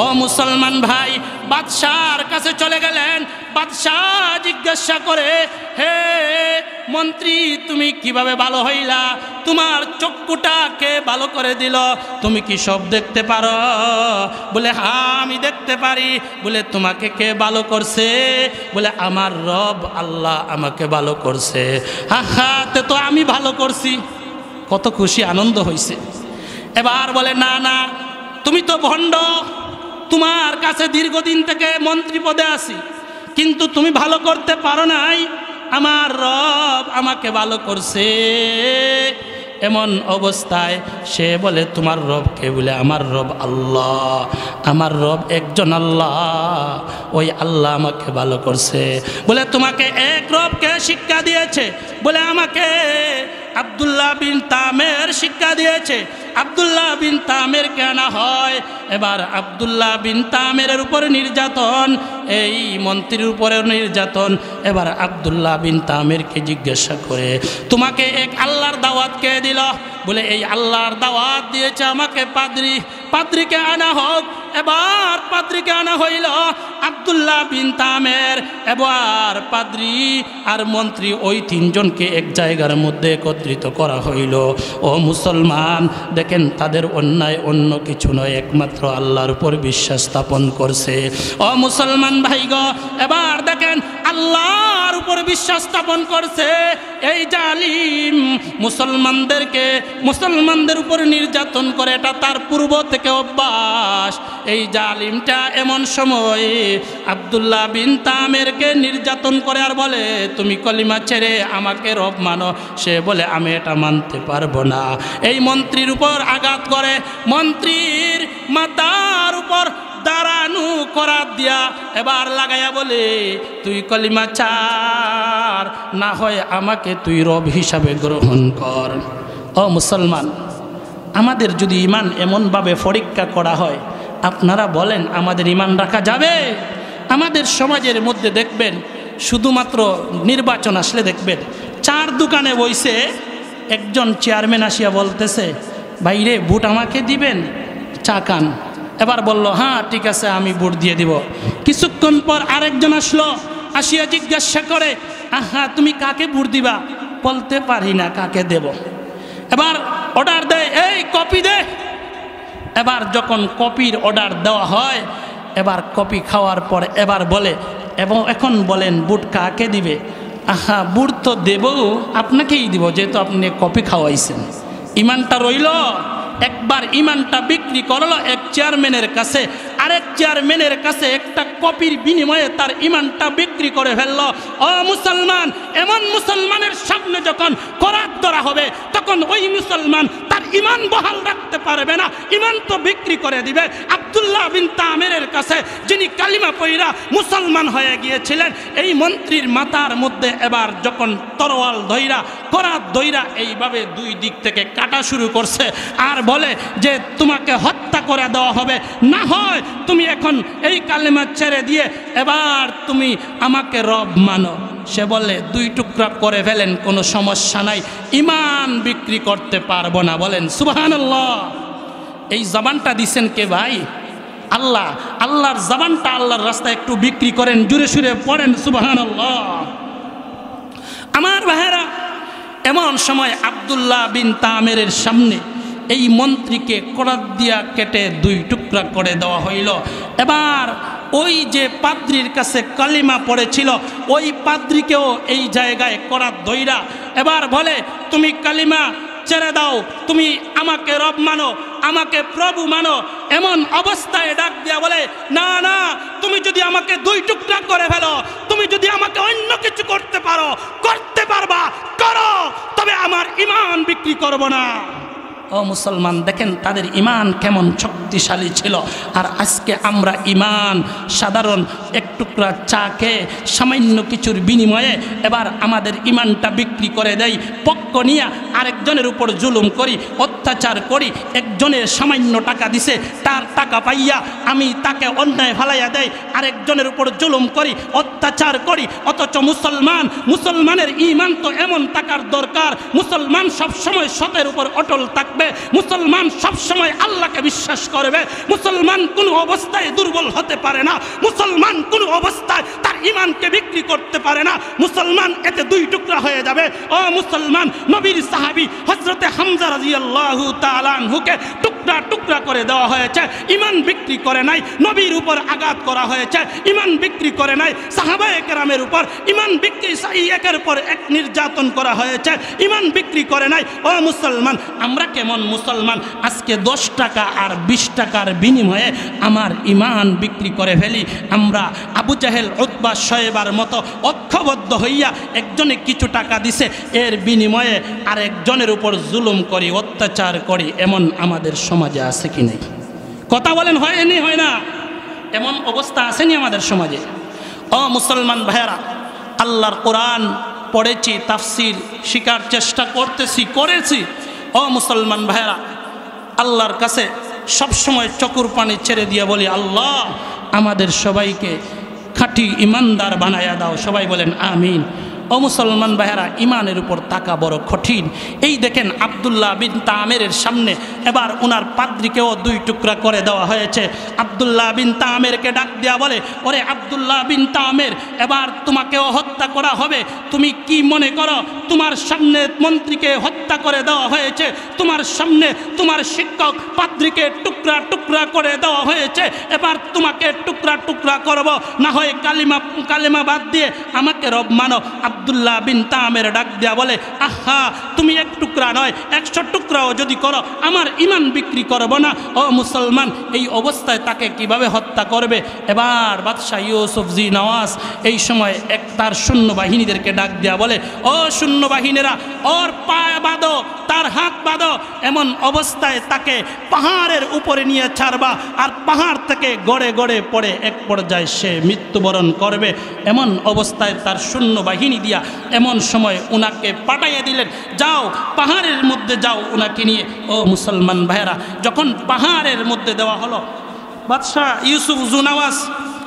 ও মুসলমান ভাই, বাদশার কাছে চলে গেলেন। বাদশাহ জিজ্ঞাসা করে, হে মন্ত্রী, তুমি কিভাবে ভালো হইলা? তোমার চক্ষুটা কে ভালো করে দিল? তুমি কি সব দেখতে পারো? বলে, হ্যাঁ আমি দেখতে পারি। বলে, তোমাকে কে ভালো করছে? বলে, আমার রব আল্লাহ আমাকে ভালো করছে। হা হা, তো আমি ভালো করছি। কত খুশি আনন্দ হয়েছে। এবার বলে, না না, তুমি তো ভণ্ড, তোমার কাছে দীর্ঘদিন থেকে মন্ত্রী পদে আছি, কিন্তু তুমি ভালো করতে পারো নাই, আমার রব আমাকে ভালো করছে। এমন অবস্থায় সে বলে, তোমার রব কে? বলে, আমার রব আল্লাহ, আমার রব একজন আল্লাহ, ওই আল্লাহ আমাকে ভালো করছে। বলে, তোমাকে এক রবকে শিক্ষা দিয়েছে? বলে, আমাকে আব্দুল্লাহ বিন তামের শিক্ষা দিয়েছে। আব্দুল্লাহ বিন তামেরকে আনা হয়। এবার আব্দুল্লাহ বিন তামেরের উপর নির্যাতন, এই মন্ত্রীর উপরেও নির্যাতন। এবার আব্দুল্লাহ বিন তামেরকে জিজ্ঞাসা করে, তোমাকে এক আল্লাহর দাওয়াত কে দিল? বলে, এই আল্লাহর দাওয়াত দিয়েছে আমাকে পাদ্রী। পাদ্রীকে আনা হোক। এবার পাদ্রীকে আনা হইল। আব্দুল্লাহ বিন তামের, এবার পাদ্রী আর মন্ত্রী, ওই তিনজনকে এক জায়গার মধ্যে একত্রিত করা হইল। ও মুসলমান, দেখেন তাদের অন্যায় অন্য কিছু নয়, একমাত্র আল্লাহর উপর বিশ্বাস স্থাপন করছে। ও মুসলমান ভাইগো, এবার দেখেন আল্লাহর উপর বিশ্বাস স্থাপন করছে এই জালিম মুসলমানদের উপর নির্যাতন করে, এটা তার পূর্ব থেকে অভ্যাস। এই জালিমটা এমন সময় আব্দুল্লাহ বিন তামেরকে নির্যাতন করে আর বলে, তুমি কলিমা ছেড়ে আমাকে রব মানো। সে বলে, আমি এটা মানতে পারবো না। এই মন্ত্রীর উপর আঘাত করে, মন্ত্রীর মাথার উপর দাঁড়ানো করাত দিয়া এবার লাগাইয়া বলে, তুই কলিমা ছাড়, না হয় আমাকে তুই রব হিসাবে গ্রহণ কর। ও মুসলমান, আমাদের যদি ইমান এমনভাবে পরীক্ষা করা হয়, আপনারা বলেন আমাদের ইমান রাখা যাবে? আমাদের সমাজের মধ্যে দেখবেন, শুধুমাত্র নির্বাচন আসলে দেখবেন, চার দোকানে বইছে একজন চেয়ারম্যান আসিয়া বলতেছে, ভাইরে ভোট আমাকে দিবেন? চা খান। এবার বলল, হ্যাঁ ঠিক আছে, আমি ভোট দিয়ে দিব। কিছুক্ষণ পর আরেকজন আসলো, আসিয়া জিজ্ঞাসা করে, আহা তুমি কাকে ভোট দিবা? বলতে পারি না কাকে দেব। এবার অর্ডার দেয়, এই কপি দে। এবার যখন কপির অর্ডার দেওয়া হয়, এবার কপি খাওয়ার পর এবার বলে, এবং এখন বলেন ভোট কাকে দিবে? আহা ভোট তো দেব আপনাকেই দিব, যেহেতু আপনি কপি খাওয়াইছেন। ইমানটা রইল। একবার ইমানটা বিক্রি করলো এক চেয়ারম্যানের কাছে, আরেক চেয়ারম্যানের কাছে একটা কপির বিনিময়ে তার ইমানটা বিক্রি করে ফেললো। ও মুসলমান, এমন মুসলমানের সামনে যখন করাত ধরা হবে, তখন ওই মুসলমান তার ইমান বহাল রাখতে পারবে না, ইমান তো বিক্রি করে দিবে। আব্দুল্লাহ বিন তামেরের কাছে, যিনি কালিমা পয়রা মুসলমান হয়ে গিয়েছিলেন, এই মন্ত্রীর মাথার মধ্যে এবার যখন তরোয়াল ধইরা, করাত ধইরা এইভাবে দুই দিক থেকে কাটা শুরু করছে, আর বলে যে তোমাকে হত্যা করে দেওয়া হবে, না হয় তুমি এখন এই কালেমা ছেড়ে দিয়ে এবার তুমি আমাকে রব মানো। সে বলে, দুই টুকরা করে ফেলেন, কোনো সমস্যা নাই, ইমান বিক্রি করতে পারবো না। বলেন সুবহানাল্লাহ। এই জবানটা দিছেন কে ভাই? আল্লাহ। আল্লাহর জবানটা আল্লাহর রাস্তায় একটু বিক্রি করেন, জুড়ে সুরে পড়েন সুবহানাল্লাহ। আমার ভাইরা, এমন সময় আব্দুল্লাহ বিন তামেরের সামনে এই মন্ত্রীকে করাত দিয়া কেটে দুই টুকরা করে দেওয়া হইল। এবার ওই যে পাদ্রির কাছে কালিমা পড়েছিল, ওই পাদ্রিকেও এই জায়গায় করাত ধইরা এবার বলে, তুমি কালিমা ছেড়ে দাও, তুমি আমাকে রব মানো, আমাকে প্রভু মানো। এমন অবস্থায় ডাক দিয়া বলে, না না, তুমি যদি আমাকে দুই টুকরা করে ফেলো, তুমি যদি আমাকে অন্য কিছু করতে পারো, করতে পারবা, করো, তবে আমার ইমান বিক্রি করব না। ও মুসলমান, দেখেন তাদের ইমান কেমন শক্তিশালী ছিল। আর আজকে আমরা ইমান সাধারণ এক টুকরা চা খেয়ে সামান্য কিছুর বিনিময়ে এবার আমাদের ইমানটা বিক্রি করে দেই, পক্ষ নিয়ে আরেকজনের উপর জুলুম করি, অত্যাচার করি। একজনের সামান্য টাকা দিছে, তার টাকা পাইয়া আমি তাকে অন্যায় ফালাইয়া দেই, আরেকজনের উপর জুলুম করি, অত্যাচার করি। অথচ মুসলমানের ইমান তো এমন থাকার দরকার, মুসলমান সবসময় সতের উপর অটল থাকবে, মুসলমান সবসময় আল্লাহকে বিশ্বাস করবে, মুসলমান কোনো অবস্থায় দুর্বল হতে পারে না, মুসলমান কোনো অবস্থায় তার ইমানকে বিক্রি করতে পারে না। মুসলমান এতে দুই টুকরা হয়ে যাবে। ও মুসলমান, নবীর সাহাবী হযরতে হামজা রাদিয়াল্লাহু তাআলা আনহুকে টুকরা টুকরা করে দেওয়া হয়েছে, ইমান বিক্রি করে নাই। নবীর উপর আঘাত করা হয়েছে, ইমান বিক্রি করে নাই। সাহাবায়ে কেরামের উপর ইমান বিক্রি, একের পর এক নির্যাতন করা হয়েছে, ইমান বিক্রি করে নাই। ও মুসলমান, আমরা কেমন মুসলমান আজকে 10 টাকা আর 20 টাকার বিনিময়ে আমার ইমান বিক্রি করে ফেলি। আমরা আবু জাহেল, উতবা, শয়বার মতো ঐক্যবদ্ধ হইয়া একজনে কিছু টাকা দিছে, এর বিনিময়ে আরেকজনের উপর জুলুম করি, অত্যাচার করি। এমন আমাদের সমাজে আছে কি নেই? কথা বলেন, হয়নি? হয় না? এমন অবস্থা আসেনি আমাদের সমাজে? ও মুসলমান ভাইয়েরা, আল্লাহর কোরআন পড়েছি, তাফসির শিকার চেষ্টা করেছি। ও মুসলমান ভাইয়েরা, আল্লাহর কাছে সবসময় চকুর পানি ছেড়ে দিয়ে বলি, আল্লাহ আমাদের সবাইকে খাঁটি ইমানদার বানায়া দাও। সবাই বলেন আমিন। ও মুসলমান ভাইয়েরা, ইমানের উপর তাকা বড় কঠিন। এই দেখেন আব্দুল্লাহ বিন তামেরের সামনে এবার ওনার পাদ্রিকেও দুই টুকরা করে দেওয়া হয়েছে। আব্দুল্লাহ বিন তামেরকে ডাক দেওয়া বলে, ওরে আব্দুল্লাহ বিন তামের, এবার তোমাকেও হত্যা করা হবে। তুমি কি মনে করো তোমার সামনে মন্ত্রীকে হত্যা করে দেওয়া হয়েছে, তোমার সামনে তোমার শিক্ষক পাদ্রিকে টুকরা টুকরা করে দেওয়া হয়েছে, এবার তোমাকে টুকরা টুকরা করব, না হয় কালিমা বাদ দিয়ে আমাকে রব মানো। আব্দুল্লাহ বিন তামের ডাক দেয়া বলে, আহা তুমি এক টুকরা নয়, 100 টুকরাও যদি করো আমার ইমান বিক্রি করব না। ও মুসলমান, এই অবস্থায় তাকে কিভাবে হত্যা করবে? এবার বাদশাহ ইউসুফ জি নওয়াজ এই সময় তার সৈন্যবাহিনীদেরকে ডাক দেয়া বলে, ও সৈন্যবাহিনীরা, ওর পায়ে বাঁধো, তার হাত বাঁধো, এমন অবস্থায় তাকে পাহাড়ের উপরে নিয়ে ছাড়বা, আর পাহাড় থেকে গড়ে গড়ে পড়ে এক পর্যায়ে সে মৃত্যুবরণ করবে। এমন অবস্থায় তার সৈন্যবাহিনী দিয়া এমন সময় উনাকে পাঠাইয়া দিলেন, যাও পাহাড়ের মধ্যে যাও উনাকে নিয়ে। ও মুসলমান ভাইয়েরা, যখন পাহাড়ের মধ্যে দেওয়া হলো, বাদশাহ ইউসুফ জুনাওয়াজ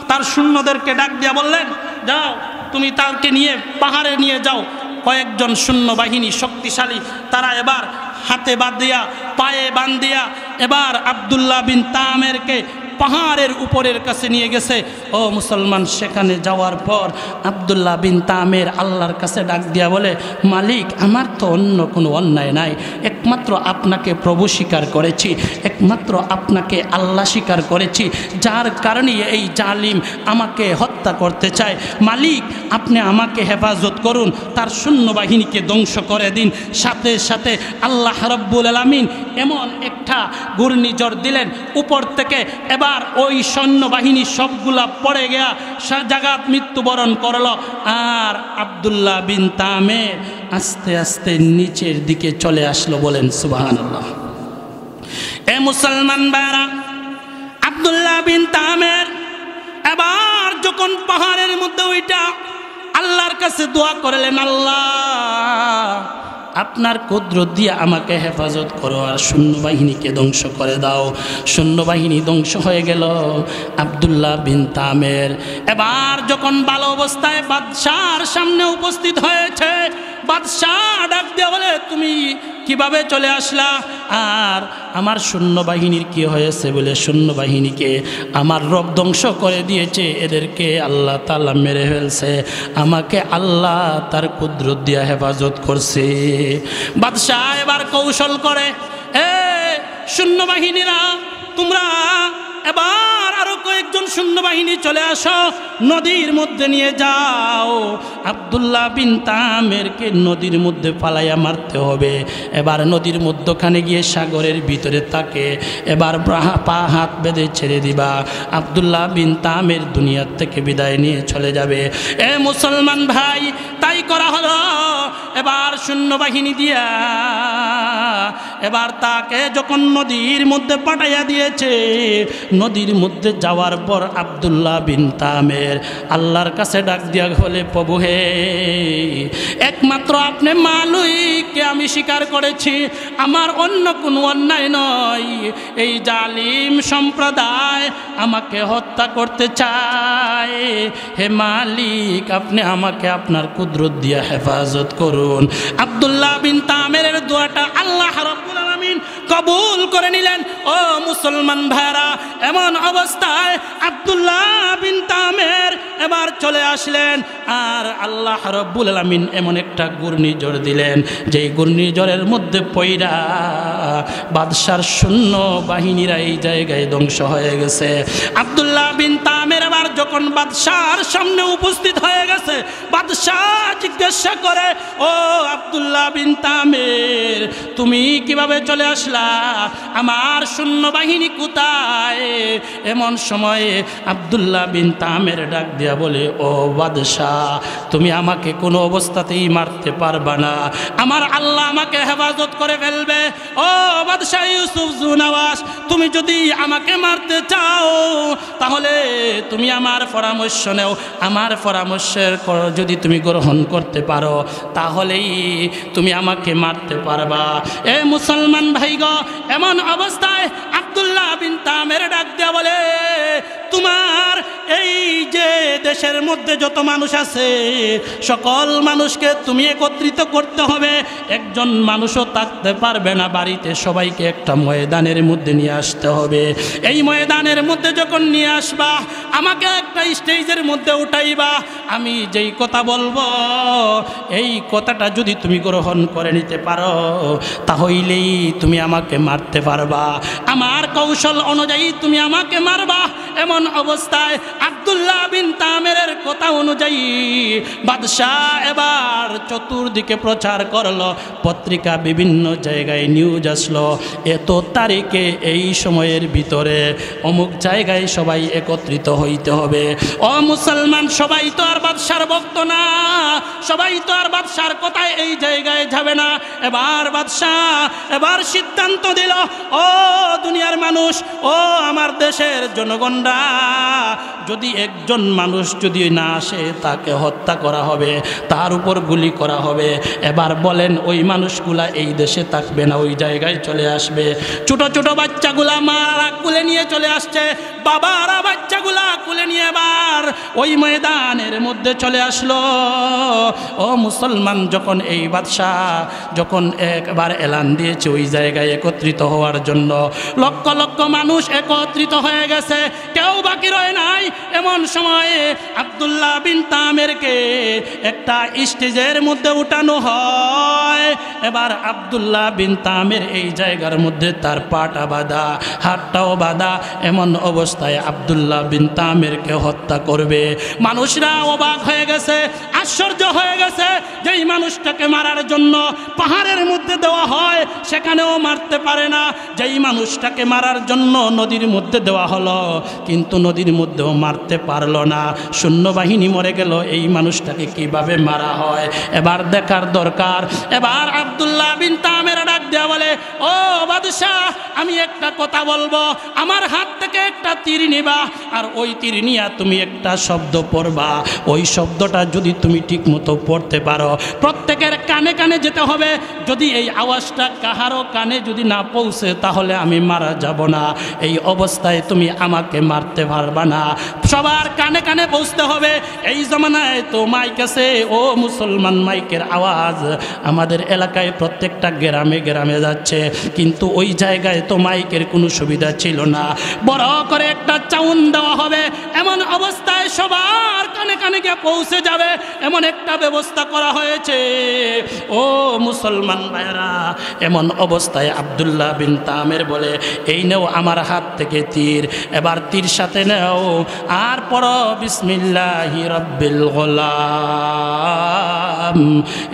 তার সৈন্যদেরকে ডাক দিয়া বললেন, যাও তুমি তাকে নিয়ে পাহাড়ে নিয়ে যাও। কয়েকজন সৈন্যবাহিনী শক্তিশালী, তারা এবার হাতে বাঁধিয়া পায়ে বান্ধিয়া এবার আব্দুল্লাহ বিন তামেরকে পাহাড়ের উপরের কাছে নিয়ে গেছে। ও মুসলমান, সেখানে যাওয়ার পর আব্দুল্লাহ বিন তামের আল্লাহর কাছে ডাক দিয়া বলে, মালিক, আমার তো অন্য কোনো অন্যায় নাই, একমাত্র আপনাকে প্রভু স্বীকার করেছি, একমাত্র আপনাকে আল্লাহ স্বীকার করেছি, যার কারণে এই জালিম আমাকে হত্যা করতে চায়। মালিক, আপনি আমাকে হেফাজত করুন, তার সৈন্যবাহিনীকে ধ্বংস করে দিন। সাথে সাথে আল্লাহ রাব্বুল আলামিন এমন একটা ঘূর্ণিঝড় দিলেন উপর থেকে, এবার ওই সৈন্যবাহিনী সবগুলা পড়ে গিয়া জাগাত মৃত্যুবরণ করল। আর আব্দুল্লাহ বিন তামের আস্তে আস্তে নিচের দিকে চলে আসলো। বলেন সুবহানাল্লাহ। এ মুসলমান ভাইরা, আব্দুল্লাহ বিন তামের এবার যখন পাহাড়ের মধ্যে ওইটা আল্লাহর কাছে দোয়া করলেন, আল্লাহ আপনার কুদরত দিয়ে আমাকে হেফাজত করো আর সৈন্যবাহিনীকে ধ্বংস করে দাও। সৈন্যবাহিনী ধ্বংস হয়ে গেল। আব্দুল্লাহ বিন তামের এবার যখন ভালো অবস্থায় বাদশার সামনে উপস্থিত হয়েছে, বাদশাহ ডাক দিয়ে বলে, তুমি কিভাবে চলে আসলা? আর আমার সৈন্যবাহিনীর কি হয়েছে? বলে, সৈন্যবাহিনীকে আমার রব ধ্বংস করে দিয়েছে, এদেরকে আল্লাহ তাআলা মেরে ফেলছে, আমাকে আল্লাহ তার কুদরত দিয়ে হেফাজত করছে। বাদশাহ এবার কৌশল করে, এ সৈন্যবাহিনীরা, তোমরা এবার আরো কয়েকজন সৈন্যবাহিনী চলে আসো, নদীর মধ্যে নিয়ে যাও। আব্দুল্লাহ বিন তামেরকে নদীর মধ্যে পালাইয়া মারতে হবে। এবার নদীর মধ্যখানে গিয়ে সাগরের ভিতরে তাকে এবার পা হাত বেঁধে ছেড়ে দিবা। আব্দুল্লাহ বিন তামের দুনিয়ার থেকে বিদায় নিয়ে চলে যাবে। এ মুসলমান ভাই, তাই করা হলো। এবার সৈন্যবাহিনী দিয়া এবার তাকে যখন নদীর মধ্যে পাঠাইয়া দিয়েছে, নদীর মধ্যে যাওয়ার পর আব্দুল্লাহ বিন তামের আল্লাহর কাছে ডাক দিয়া বলে, প্রভু হে, একমাত্র আপনি মালিককে আমি স্বীকার করেছি, আমার অন্য কোনো অন্যায় নয়। এই জালিম সম্প্রদায় আমাকে হত্যা করতে চায়। হে মালিক, আপনি আমাকে আপনার কুদরত দিয়ে হেফাজত করুন। আব্দুল্লাহ বিন তামের দোয়াটা আল্লাহ রাব্বুল আলামিন কবুল করে নিলেন। ও মুসলমান ভাইরা, এমন অবস্থায় আব্দুল্লাহ বিন তামের এবার চলে আসলেন। আর আল্লাহ রাব্বুল আলামিন এমন একটা ঘূর্ণিঝড় দিলেন, যেই ঘূর্ণিঝড়ের মধ্যে পইরা বাদশার সৈন্য বাহিনীরা এই জায়গায় ধ্বংস হয়ে গেছে। আব্দুল্লাহ বিন তামের এবার যখন বাদশার সামনে উপস্থিত হয়ে গেছে, বাদশাহ জিজ্ঞাসা করে, ও আব্দুল্লাহ বিন তামের, তুমি কিভাবে চলে আসলা? আমার সৈন্যবাহিনী কোথায়? এমন সময়ে আব্দুল্লাহ বিন তামের ডাক দিয়া বলে, ও বাদশাহ, তুমি আমাকে কোনো অবস্থাতেই মারতে পারবা না, আমার আল্লাহ আমাকে হেফাজত করে ফেলবে। ও বাদশাহ ইউসুফ জুনাওয়াস, তুমি যদি আমাকে মারতে চাও তাহলে তুমি আমার পরামর্শ নেও, আমার পরামর্শের যদি তুমি গ্রহণ করতে পারো তাহলেই তুমি আমাকে মারতে পারবা। এ মুসলমান ভাই গো, এমন অবস্থায় আব্দুল্লাহ বিন তামের ডাক দেয়া বলে, তোমার এই যে দেশের মধ্যে যত মানুষ আছে সকল মানুষকে তুমি একত্রিত করতে হবে। একজন মানুষও থাকতে পারবে না বাড়িতে, সবাইকে একটা ময়দানের মধ্যে নিয়ে আসতে হবে। এই ময়দানের মধ্যে যখন নিয়ে আসবা, আমাকে একটা স্টেজের মধ্যে উঠাইবা, আমি যেই কথা বলবো এই কথাটা যদি তুমি গ্রহণ করে নিতে পারো তাহলেই তুমি আমাকে মারতে পারবা, আমার কৌশল অনুযায়ী তুমি আমাকে মারবা। এমন অবস্থায় আব্দুল্লাহ বিন তামেরের কথা অনুযায়ী বাদশাহ এবার চতুর্দিকে প্রচার করলো, পত্রিকা বিভিন্ন জায়গায় নিউজ আসলো, এত তারিখে এই সময়ের ভিতরে অমুক জায়গায় সবাই একত্রিত হইতে হবে। ও মুসলমান, সবাই তো আর বাদশার ভক্ত না, সবাই তো আর বাদশার কথায় এই জায়গায় যাবে না। এবার বাদশাহ এবার সিদ্ধান্ত দিল, ও দুনিয়ার মানুষ, ও আমার দেশের জনগণরা, যদি একজন মানুষ যদি না আসে তাকে হত্যা করা হবে, তার উপর গুলি করা হবে। এবার বলেন, ওই মানুষগুলা এই দেশে থাকবে না, ওই জায়গায় চলে আসবে। ছোট ছোট বাচ্চাগুলা মারা কুলে নিয়ে চলে আসছে, বাবারা বাচ্চাগুলা কুলে নিয়ে এবার ওই ময়দানের মধ্যে চলে আসলো। ও মুসলমান, যখন এই বাদশাহ যখন একবার এলান দিয়েছে ওই জায়গায় একত্রিত হওয়ার জন্য, লক্ষ লক্ষ মানুষ একত্রিত হয়ে গেছে, কেউ বাকি রয়ে নাই। এমন সময়ে আব্দুল্লাহ বিন তামেরকে একটা স্টেজের মধ্যে উঠানো হয়। এবার আব্দুল্লাহ বিন তামের এই জায়গার মধ্যে তার পাটা বাঁধা, হাতটাও বাঁধা। এমন অবস্থায় আব্দুল্লাহ বিন তামেরকে হত্যা করবে। মানুষরা অবাক হয়ে গেছে, আশ্চর্য হয়ে গেছে। যেই মানুষটাকে মারার জন্য পাহাড়ের মধ্যে দেওয়া হয় সেখানেও মারতে পারে না, যেই মানুষটাকে মারার জন্য নদীর মধ্যে দেওয়া হলো কিন্তু নদীর মধ্যেও মারতে পারলো না। সৈন্যবাহিনী মরে গেল, এই মানুষটাকে কিভাবে মারা হয় এবার দেখার দরকার। এবার আব্দুল্লাহ বিন তামের ডাক দেয়া বলে, ও বাদশাহ, আমি একটা কথা বলবো, আমার হাত থেকে একটা তীর নিবা, আর ওই তীর নিয়ে তুমি একটা শব্দ পড়বা। ওই শব্দটা যদি তুমি ঠিক মতো পড়তে পারো, প্রত্যেকের কানে কানে যেতে হবে। যদি এই আওয়াজটা কাহারও কানে যদি না পৌঁছে তাহলে আমি মারা যাব না। এই অবস্থায় তুমি আমাকে মারতে পারবা না, সবার কানে কানে পৌঁছতে হবে। এই জমানায় তো মাইক আছে, ও মুসলমান, মাইকের আওয়াজ আমাদের এলাকায় প্রত্যেকটা গ্রামে গ্রামে যাচ্ছে, কিন্তু ওই জায়গায় তো মাইকের কোনো সুবিধা ছিল না। বড় করে একটা চাউন দেওয়া হবে, এমন অবস্থায় সবার কানে কানে গিয়ে পৌঁছে যাবে, এমন একটা ব্যবস্থা করা হয়েছে। ও মুসলমান ভাইরা, এমন অবস্থায় আব্দুল্লাহ বিন তামের বলে, এই নেও আমার হাত থেকে তীর, এবার তীর সাথে নেও, আর পড়ো বিসমিল্লাহি রাব্বিল গোলাম।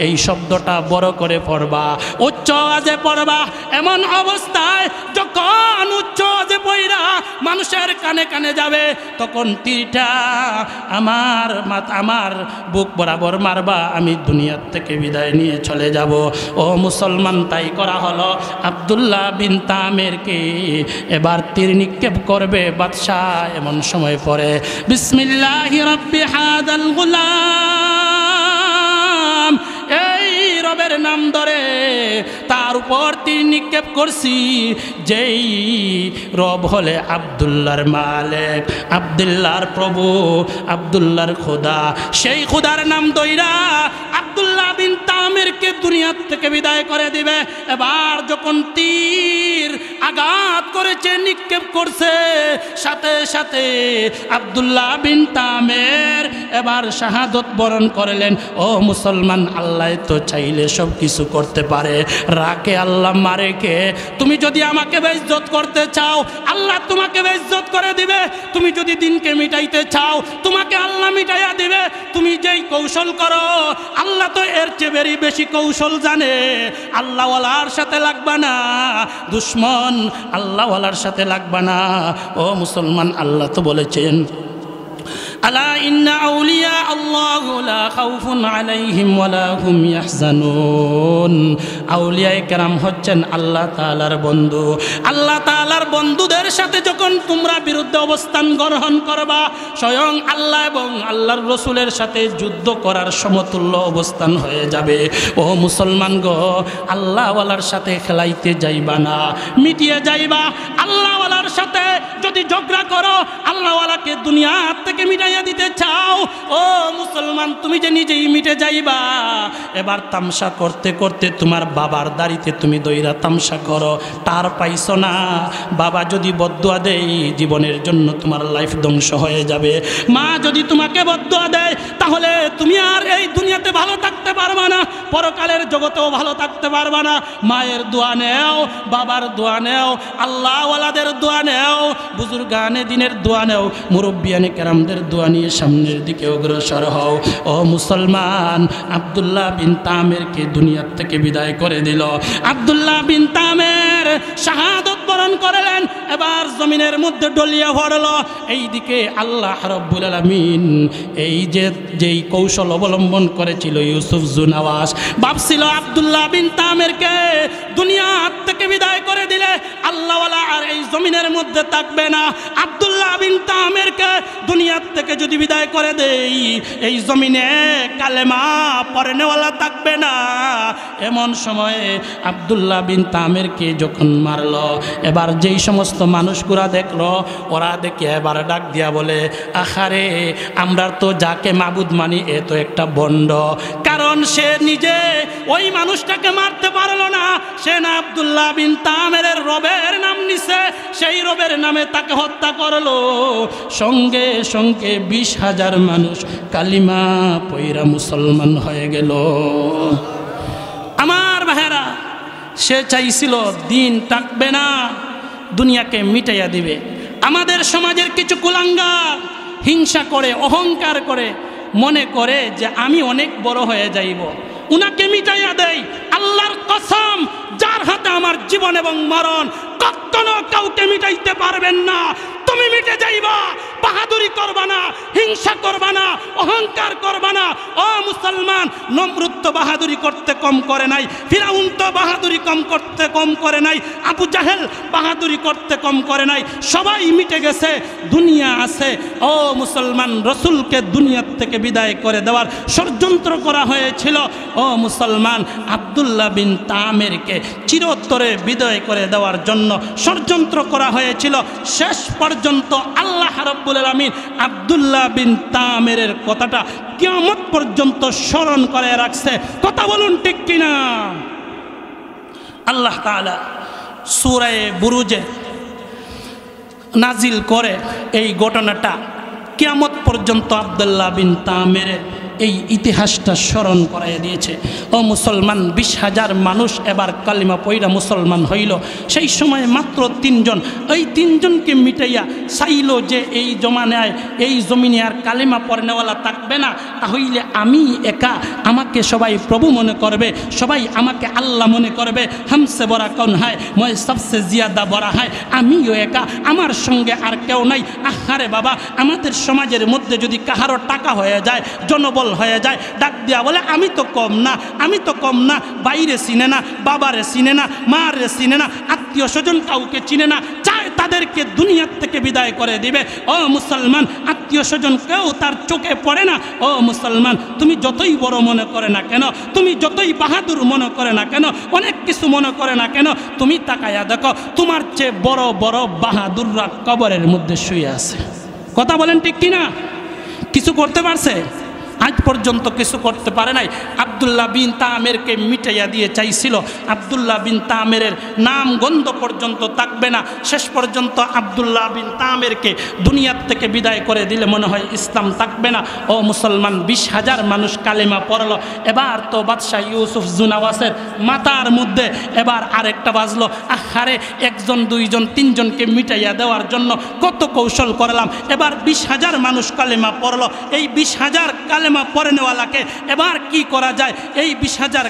এই শব্দটা বড় করে পড়বা, উচ্চ আওয়াজে পড়বা। এমন অবস্থায় যখন উচ্চ আওয়াজে পড়া মানুষের কানে কানে যাবে, তখন তীরটা আমার বুক বরাবর মারবা, আমি দুনিয়ার থেকে বিদায় নিয়ে চলে যাব। ও মুসলমান, তাই করা হলো। আব্দুল্লাহ বিন তামেরকে এবার তীর নিক্ষেপ করবে বাদশাহ। এমন সময় পরে বিসমিল্লাহি রাব্বি হাদাল গুলাম, এই রবের নাম ধরে তার উপর তীর নিক্ষেপ করছি, যেই রব হলে আব্দুল্লাহর মালিক, আব্দুল্লাহর প্রভু, আব্দুল্লাহর খোদা। সেই খোদার নাম দইরা আব্দুল্লাহ বিন তামেরকে দুনিয়ার থেকে বিদায় করে দিবে। এবার যখন তীর আঘাত করেছে, নিক্ষেপ করছে, সাথে সাথে আব্দুল্লাহ বিন তামের এবার শাহাদত বরণ করলেন। ও মুসলমান, আল্লাহ তো চাইলে সব কিছু করতে পারে, রাকে আল্লাহ মারে কে? তুমি যদি আমাকে বেইজ্জত করতে চাও, আল্লাহ তোমাকে বেইজ্জত করে দিবে। তুমি যদি দিনকে মিটাইতে চাও, তোমাকে আল্লাহ মিটাইয়া দিবে। তুমি যেই কৌশল করো, আল্লাহ তো এর চেয়ে বেশি কৌশল জানে। আল্লাহওয়ালার সাথে লাগবা না, দুশ্মন আল্লাহওয়ালার সাথে লাগবা না। ও মুসলমান, আল্লাহ তো বলেছেন, আলা ইন্না আউলিয়া আল্লাহ লা খাউফুন আলাইহিম ওয়ালা হুম ইয়াহজানুন। আউলিয়ায়ে কেরাম হচ্ছেন আল্লাহ তাআলার বন্ধু। আল্লাহ তাআলার বন্ধুদের সাথে যখন তোমরা বিরুদ্ধে অবস্থান গ্রহণ করবা, স্বয়ং আল্লাহ এবং আল্লাহর রসুলের সাথে যুদ্ধ করার সমতুল্য অবস্থান হয়ে যাবে। ও মুসলমান গো, আল্লাহওয়ালার সাথে খেলাইতে যাইবা না, মিটিয়ে যাইবা। আল্লাহওয়ালার সাথে যদি ঝগড়া করো, আল্লাহওয়ালাকে দুনিয়া থেকে মিটাইয়া দিতে চাও, ও মুসলমান, তুমি যে নিজেই মিটে যাইবা। এবার তামসা করতে করতে তোমার বাবার দাড়িতে তুমি দইরা তামসা করো, তার পাইছো না। বাবা যদি বদদুয়া দেয়, জীবনের জন্য তোমার লাইফ ধ্বংস হয়ে যাবে। মা যদি তোমাকে বদদুয়া দেয়, তাহলে তুমি আর এই দুনিয়াতে ভালো থাকতে পারবা না, পরকালের জগতেও ভালো থাকতে পারবা না। মায়ের দোয়া নেও, বাবার দোয়া নেও, আল্লাহওয়ালাদের দোয়া নেও, বুজুর্গানে দিনের দোয়া নেও, মুরব্বিয়ানে কেরামদের দোয়া নিয়ে সামনের দিকে অগ্রসর হও। ও মুসলমান, আব্দুল্লাহ বিন তামেরকে দুনিয়ার থেকে বিদায় করে দিল। আব্দুল্লাহ বিন তামের শাহাদত বরণ করলেন। এবার জমিনের মধ্যে ডলিয়ে পড়ল। এইদিকে আল্লাহ রাব্বুল আলামিন যেই কৌশল অবলম্বন করেছিল ইউসুফ জুনাওয়াস, ভাবছিল আব্দুল্লাহ বিন তামেরকে দুনিয়ার থেকে বিদায় করে দিলে আল্লাহওয়ালা আর এই জমিনের মধ্যে থাকবে না। আব্দুল্লাহ বিন তামেরকে দুনিয়ার থেকে যদি বিদায় করে দেই, এই জমিনে কালেমা পড়নেওয়ালা থাকবে না। এমন সময়ে আব্দুল্লাহ বিন তামেরকে যখন মারল, এবার যেই সমস্ত মানুষগুলা দেখলো, ওরা দেখে এবার ডাক দিয়া বলে, আহারে আমরা তো যাকে মাবুদ মানি এ তো একটা বন্ড। কারণ সে নিজে ওই মানুষটাকে মারতে পারলো না, সে না আব্দুল্লাহ বিন তামেরের রবের নাম নিছে, সেই রবের নামে তাকে হত্যা করলো। সঙ্গে সঙ্গে 20,000 মানুষ কালিমা পয়রা মুসলমান হয়ে গেল। আমার ভাইরা, সে চাইছিল দিন থাকবে না, দুনিয়াকে মিটাইয়া দিবে। আমাদের সমাজের কিছু কুলাঙ্গার হিংসা করে, অহংকার করে, মনে করে যে আমি অনেক বড় হয়ে যাইব, উনাকে মিটাইয়া দেয়। আল্লাহর কসম, যার হাতে আমার জীবন এবং মরণ, কখনো কাউকে মিটাইতে পারবেন না। তুমি মিটে যাইবা, বাহাদুরি করবা না, হিংসা করবা না, অহংকার করবা না। ও মুসলমান, নমরুদ তো বাহাদুরি করতে কম করে নাই, ফিরাউন তো বাহাদুরি কম করে নাই, আবু জাহেল বাহাদুরি করতে কম করে নাই। সবাই মিটে গেছে, দুনিয়া আছে। ও মুসলমান, রসুলকে দুনিয়ার থেকে বিদায় করে দেওয়ার ষড়যন্ত্র করা হয়েছিল। ও মুসলমান, আব্দুল্লাহ বিন তামেরকে চিরতরে বিদায় করে দেওয়ার জন্য ষড়যন্ত্র করা হয়েছিল। শেষ পর্যন্ত আল্লাহ রাব্বুল আলামিন আব্দুল্লাহ বিন তামেরের কথাটা কিয়ামত পর্যন্ত স্মরণ করে রাখছে। কথা বলুন ঠিক কিনা? আল্লাহ তাআলা সূরা বুরুজে নাজিল করে এই ঘটনাটা কিয়ামত পর্যন্ত আব্দুল্লাহ বিন তামেরের এই ইতিহাসটা স্মরণ করাইয়া দিয়েছে। ও মুসলমান, 20,000 মানুষ এবার কালিমা পয়রা মুসলমান হইল। সেই সময় মাত্র 3 জন, এই 3 জনকে মিটাইয়া চাইল যে এই জমানায় এই জমিনে আর কালিমা পড়নেওয়ালা থাকবে না, তাহলে আমি একা, আমাকে সবাই প্রভু মনে করবে, সবাই আমাকে আল্লাহ মনে করবে। হামসে বড়া কৌন হয়, মই সবসে জিয়াদা বড়া হয়, আমিও একা, আমার সঙ্গে আর কেউ নাই। আহারে বাবা, আমাদের সমাজের মধ্যে যদি কাহারও টাকা হয়ে যায়, জনবল হয়ে যায়, ডাক দিয়া বলে আমি তো কম না, আমি তো কম না, বাইরে চিনে না, বাবারে চিনে না, মারে চিনে না, আত্মীয় স্বজন কাউকে চিনে না, চায় তাদেরকে দুনিয়ার থেকে বিদায় করে দিবে। ও মুসলমান, আত্মীয় স্বজন কেউ তার চোখে পড়ে না। ও মুসলমান, তুমি যতই বড় মনে করে না কেন, তুমি যতই বাহাদুর মনে করে না কেন, অনেক কিছু মনে করে না কেন, তুমি তাকায়া দেখো, তোমার চেয়ে বড় বড় বাহাদুররা কবরের মধ্যে শুয়ে আছে। কথা বলেন ঠিক কিনা? কিছু করতে পারছে? আজ পর্যন্ত কিছু করতে পারে নাই। আব্দুল্লাহ বিন তামেরকে মিটাইয়া দিয়ে চাইছিল, আব্দুল্লাহ বিন তামেরের নাম গন্ধ পর্যন্ত থাকবে না। শেষ পর্যন্ত আব্দুল্লাহ বিন তামেরকে দুনিয়ার থেকে বিদায় করে দিলে মনে হয় ইসলাম থাকবে না। ও মুসলমান, 20,000 মানুষ কালেমা পড়ল। এবার তো বাদশাহ ইউসুফ জুনাওয়াসের মাথার মধ্যে এবার আরেকটা বাজলো, আহারে 1 জন 2 জন 3 জনকে মিটাইয়া দেওয়ার জন্য কত কৌশল করলাম। এবার 20,000 মানুষ কালেমা পড়ল। এই 20,000 কালেমা পড়নেওয়ালাকে এবার কি করা যায়? এই 20,000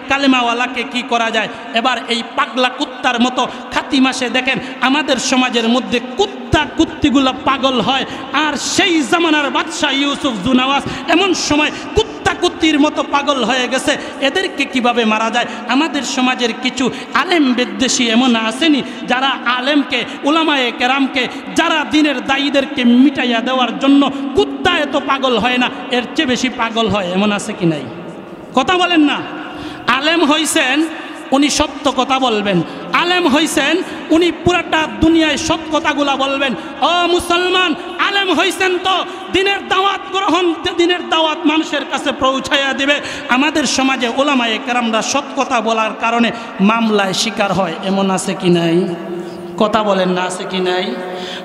কালেমাওয়ালাকে কি করা যায়? এবার এই পাগলা কুত্তার মতো খাতি মাসে দেখেন আমাদের সমাজের মধ্যে কুত্তা কুত্তিগুলো পাগল হয়, আর সেই জামানার বাদশাহ ইউসুফ জুনাওয়াস এমন সময় কুত্তা কুত্তির মতো পাগল হয়ে গেছে। এদেরকে কিভাবে মারা যায়? আমাদের সমাজের কিছু আলেম বিদ্বেষী এমন আসেনি যারা আলেমকে, উলামায়ে কেরামকে, যারা দিনের দায়ীদেরকে মিটাইয়া দেওয়ার জন্য কুত্তা এত পাগল হয় না, এর চেয়ে বেশি পাগল হয়, এমন আছে কি নাই? কথা বলেন না। আলেম হইছেন উনি সত্য কথা বলবেন, আলেম হইছেন উনি পুরাটা দুনিয়ায় সৎ কথাগুলা বলবেন। ও মুসলমান, আলেম হইছেন তো দিনের দাওয়াত গ্রহণ, দিনের দাওয়াত মানুষের কাছে পৌঁছাইয়া দিবে। আমাদের সমাজে উলামায়ে কেরামরা সৎ কথা বলার কারণে মামলায় শিকার হয়, এমন আছে কি নাই? কথা বলেন না, আছে কি নাই?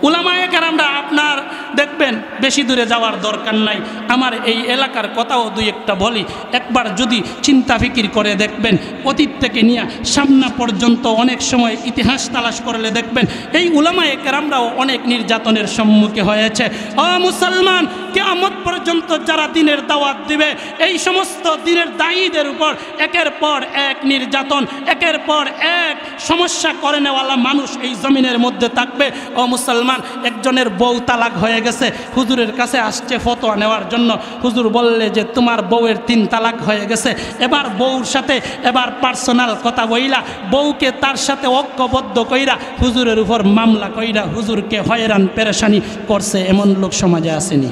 উলামায়ে কেরামরা আপনার দেখবেন বেশি দূরে যাওয়ার দরকার নাই। আমার এই এলাকার কথাও 2-1টা বলি। একবার যদি চিন্তা ফিকির করে দেখবেন, অতীত থেকে নিয়ে সামনা পর্যন্ত অনেক সময় ইতিহাস তালাশ করলে দেখবেন এই উলামায়ে কেরামরাও অনেক নির্যাতনের সম্মুখীন হয়েছে। ও মুসলমান, কিয়ামত পর্যন্ত যারা দিনের দাওয়াত দিবে, এই সমস্ত দিনের দায়ীদের উপর একের পর এক নির্যাতন, একের পর এক সমস্যা করে নেওয়ালা মানুষ এই জমিনের মধ্যে থাকবে। ও মুসলমান, একজনের বউ তালাক হয়ে হয়ে গেছে, হুজুরের কাছে আসছে ফতোয়া নেওয়ার জন্য। হুজুর বললে যে তোমার বউয়ের 3 তালাক হয়ে গেছে। এবার বউর সাথে এবার পার্সোনাল কথা বইলা, বউকে তার সাথে ঐক্যবদ্ধ কইরা হুজুরের উপর মামলা কইরা হুজুরকে হয়রান পেরেশানি করছে। এমন লোক সমাজে আসেনি?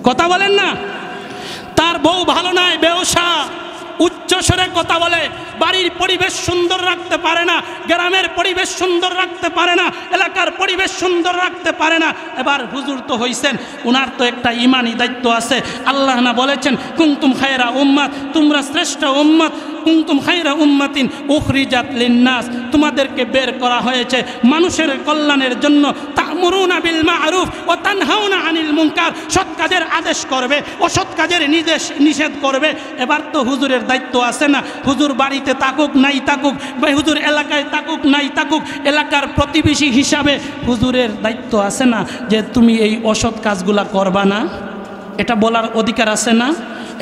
কথা বলেন না? তার বউ ভালো নাই, বেওসা, উচ্চস্বরে কথা বলে, বাড়ির পরিবেশ সুন্দর রাখতে পারে না, গ্রামের পরিবেশ সুন্দর রাখতে পারে না, এলাকার পরিবেশ সুন্দর রাখতে পারে না। এবার হুজুর তো হইছেন, উনার তো একটা ইমানি দায়িত্ব আছে। আল্লাহ না বলেছেন কুনতুম খায়রা উম্মাত, তোমরা শ্রেষ্ঠ উম্মত, কুনতুম খায়রা উম্মাতিন উখরিজাত লিন্নাস, তোমাদেরকে বের করা হয়েছে মানুষের কল্যাণের জন্য। তা'মুরুনা বিল মা'রুফ ওয়া তানহাউনা আনিল মুনকার, সৎ কাজের আদেশ করবে, অসৎ কাজের নিষেধ করবে। এবার তো হুজুরের দায়িত্ব আছে না? হুজুর বাড়িতে থাকুক নাই থাকুক, বা হুজুর এলাকায় থাকুক নাই থাকুক, এলাকার প্রতিবেশী হিসাবে হুজুরের দায়িত্ব আছে না যে তুমি এই অসৎ কাজগুলা করবা না? এটা বলার অধিকার আছে না?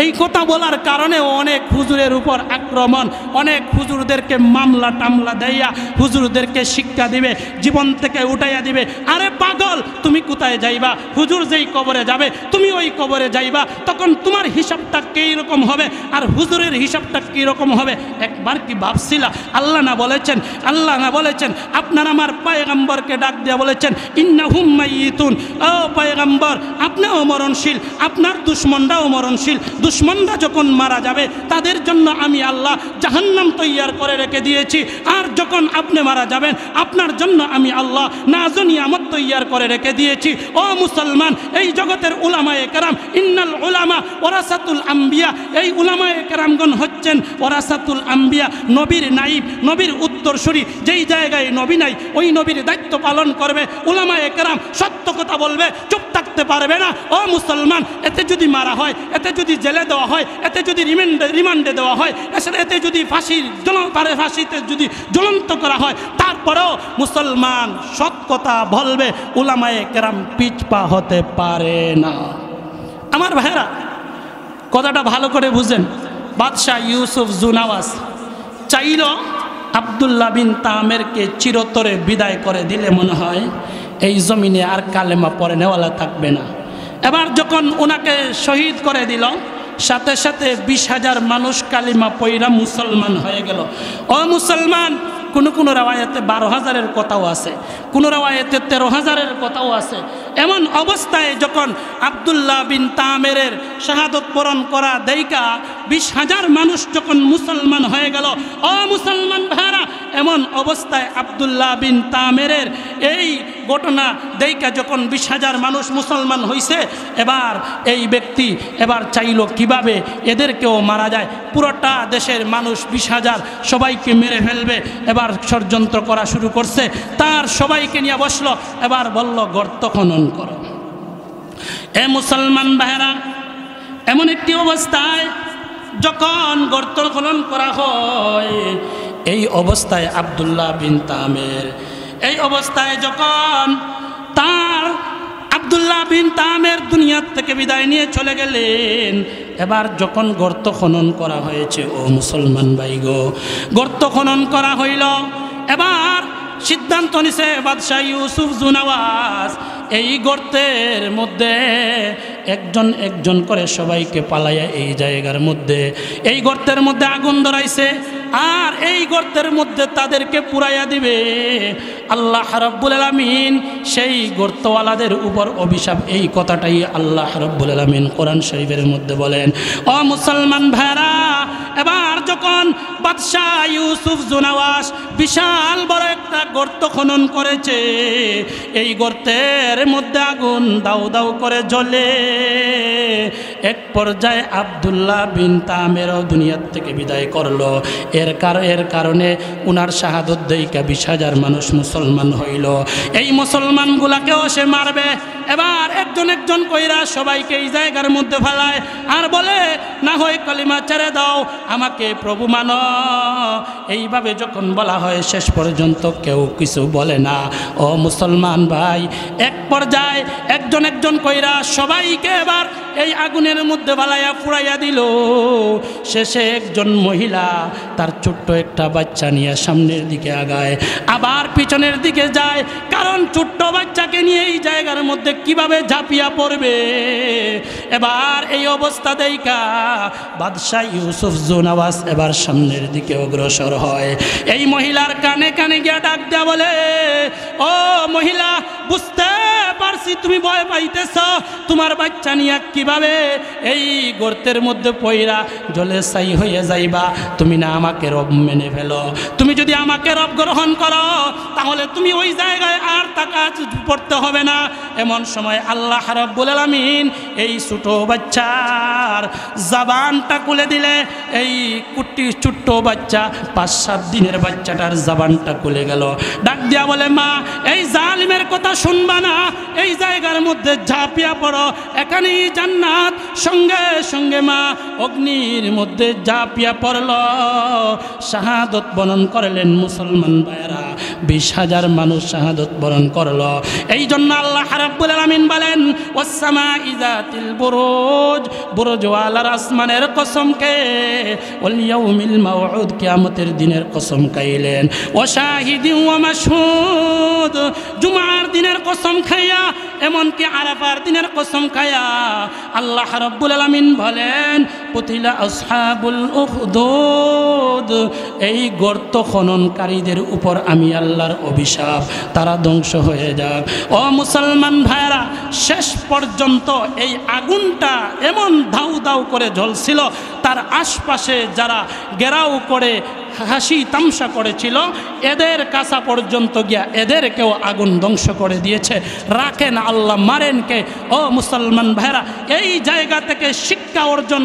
এই কথা বলার কারণে অনেক হুজুরের উপর আক্রমণ, অনেক হুজুরদেরকে মামলা টামলা দেয়া হুজুরদেরকে শিক্ষা দিবে, জীবন থেকে উঠাইয়া দিবে। আরে পাগল, তুমি কোথায় যাইবা? হুজুর যেই কবরে যাবে তুমি ওই কবরে যাইবা, তখন তোমার হিসাবটা কী রকম হবে আর হুজুরের হিসাবটা কী রকম হবে? একবার কি ভাবছিলা? আল্লাহ না বলেছেন, আল্লাহ না বলেছেন, আপনার আমার পয়গম্বরকে ডাক দিয়া বলেছেন ইন্নাহুম মাইয়িতুন, ও পয়গম্বর আপনিও মরণশীল, আপনার দুশমনরাও মরণশীল। দুশমনরা যখন মারা যাবে তাদের জন্য আমি আল্লাহ জাহান্নাম তৈয়ার করে রেখে দিয়েছি, আর যখন আপনি মারা যাবেন আপনার জন্য আমি আল্লাহ নাজ নিয়ামত তৈয়ার করে রেখে দিয়েছি। ও মুসলমান, এই জগতের উলামায়ে কেরাম, ইন্নাল উলামা ওয়ারাসাতুল আম্বিয়া, এই উলামায়ে কেরামগণ হচ্ছেন ওয়ারাসাতুল আম্বিয়া, নবীর নাইব, নবীর উত্তরসূরি। যেই জায়গায় নবী নাই ওই নবীর দায়িত্ব পালন করবে উলামায়ে কেরাম। সত্য কথা বলবে, চুপ থাকতে পারবে না। ও মুসলমান, এতে যদি মারা হয়, এতে যদি জেলে দেওয়া হয়, এতে যদি রিমান্ডে দেওয়া হয়, এতে যদি ফাঁসিতে যদি জ্বলন্ত করা হয়, তারপরেও মুসলমান সৎ কথা বলবে, উলামায়ে কেরাম পিছপা হতে পারে না। আমার ভাইরা, কথাটা ভালো করে বুঝেন। বাদশাহ ইউসুফ জুনাওয়াজ চাইল আব্দুল্লাহ বিন তামেরকে চিরতরে বিদায় করে দিলে মনে হয় এই জমিনে আর কালেমা পড়ে নেওয়ালা থাকবে না। এবার যখন ওনাকে শহীদ করে দিল, সাথে সাথে 20,000 মানুষ কালিমা পইরা মুসলমান হয়ে গেল। ও মুসলমান, কোনো রাওয়ায়াতে 12,000-এর কথাও আছে, কোনো রাওয়ায়াতে 13,000-এর কথাও আছে। এমন অবস্থায় যখন আব্দুল্লাহ বিন তামেরের শাহাদত বরণ করা দেইকা 20,000 মানুষ যখন মুসলমান হয়ে গেল, ও মুসলমান ভাইরা, এমন অবস্থায় আব্দুল্লাহ বিন তামেরের এই ঘটনা দেইকা যখন 20,000 মানুষ মুসলমান হইছে, এবার এই ব্যক্তি এবার চাইল কিভাবে এদেরকেও মারা যায়। পুরোটা দেশের মানুষ 20,000 সবাইকে মেরে ফেলবে। এবার ষড়যন্ত্র করা শুরু করছে, তার সবাইকে নিয়ে বসলো। এবার বলল গর্ত খনন করো। এ মুসলমান ভাইরা, এমন একটি অবস্থায় যখন গর্ত খনন করা হয়, এই অবস্থায় আব্দুল্লাহ বিন তামের, এই অবস্থায় যখন তার আব্দুল্লাহ বিন তামের দুনিয়ার থেকে বিদায় নিয়ে চলে গেলেন, এবার যখন গর্ত খনন করা হয়েছে, ও মুসলমান ভাই গো, গর্ত খনন করা হইল। এবার সিদ্ধান্ত নিছে বাদশাহ ইউসুফ জুনাওয়াজ, এই গর্তের মধ্যে একজন একজন করে সবাইকে পালাইয়া এই জায়গার মধ্যে, এই গর্তের মধ্যে আগুন ধরাইছে, আর এই গর্তের মধ্যে তাদেরকে পুরাইয়া দিবে। আল্লাহ রাব্বুল আলামিন সেই গর্তওয়ালাদের উপর অভিশাপ, এই কথাটাই আল্লাহ রাব্বুল আলামিন কোরআন শরীফের মধ্যে বলেন। ও মুসলমান ভাইরা, এবার যখন বাদশাহ ইউসুফ জুনাওয়াজ বিশাল বড় একটা গর্ত খনন করেছে, এই গর্তের মধ্যে আগুন দাউ দাউ করে জ্বলে। এক পর্যায়ে আব্দুল্লাহ বিন তামেরও দুনিয়ার থেকে বিদায় করলো। এর কারণে উনার শাহাদত দেইকা 20,000 মানুষ মুসলমান হইল। এই মুসলমানগুলাকেও সে মারবে। এবার একজন একজন কইরা সবাইকে এই জায়গার মধ্যে ফেলায়, আর বলে না হয় কালিমা ছেড়ে দাও, আমাকে প্রভু মানো। এইভাবে যখন বলা হয়, শেষ পর্যন্ত কেউ কিছু বলে না। ও মুসলমান ভাই, এক পর্যায়ে একজন একজন কইরা সবাইকে এবার এই আগুনের মধ্যে বালাইয়া পুড়াইয়া দিল। শেষে একজন মহিলা তার ছোট্ট একটা বাচ্চা নিয়ে সামনের দিকে আগায়, আবার পিছনের দিকে যায়, কারণ ছোট্ট বাচ্চাকে নিয়ে এই জায়গার মধ্যে কিভাবে ঝাঁপিয়া পড়বে। এবার এই অবস্থা দেখা বাদশাহ ইউসুফ জুনাওয়াজ এবার সামনের দিকে অগ্রসর হয়। এই মহিলার কানে কানে গিয়া ডাক দেয়া বলে, ও মহিলা, বুঝতে পারছি তুমি ভয় পাইতেছ, তোমার বাচ্চা নিয়ে কিভাবে এই গর্তের মধ্যে পইরা জলে ছাই হয়ে যাইবা। তুমি না আমাকে রব মেনে ফেলো, তুমি যদি আমাকে রব গ্রহণ করো তাহলে তুমি ওই জায়গায় আর টাকা পড়তে হবে না। এমন সময় আল্লাহ রাব্বুল আলামিন এই ছোট বাচ্চার জবানটা খুলে দিলে, এই কুটি ছোট্ট বাচ্চা 5-7 দিনের বাচ্চাটার জবানটা খুলে গেল। ডাক দিয়া বলে, মা, এই জালিমের কথা শুনবা না, এই জায়গার মধ্যে ঝাঁপিয়া পড়ো, এখানেই জান্নাত। সঙ্গে সঙ্গে মা অগ্নির মধ্যে ঝাঁপিয়া পড়ল, শাহাদত বরণ করলেন। মুসলমান ভাইয়েরা, 20,000 মানুষ শাহাদত বরণ করল। এই জন্য আল্লাহ রাব্বুল আলামিন বলেন, ওয়াস-সামাই যাতিল বুরুজ, বুরুজওয়ালার আসমানের কসম কে, ওয়াল ইয়াউমিল মাউউদ, কিয়ামতের দিনের কসম খাইলেন। ওয়া শাহিদিন ওয়া মাশহুদ, জুমার দিনের কসম খাইয়া, এমনকি আরাফার দিনের কসম খাইয়া আল্লাহ রাব্বুল আলামিন বলেন, কুতিলা আসহাবুল উখদুদ, এই গর্ত খননকারীদের উপর আমি আল্লাহর অভিশাপ, তারা ধ্বংস হয়ে যাক। ও মুসলমান ভাইরা, শেষ পর্যন্ত এই আগুনটা এমন দাউ দাউ করে জ্বলছিল, তার আশপাশে যারা ঘেরাও করে হাসি তামসা করেছিল, এদের কাছা পর্যন্ত গিয়া এদেরকেও আগুন ধ্বংস করে দিয়েছে। রাখেন আল্লাহ, মারেন কে? ও মুসলমান ভাইরা, এই জায়গা থেকে শিক্ষা অর্জন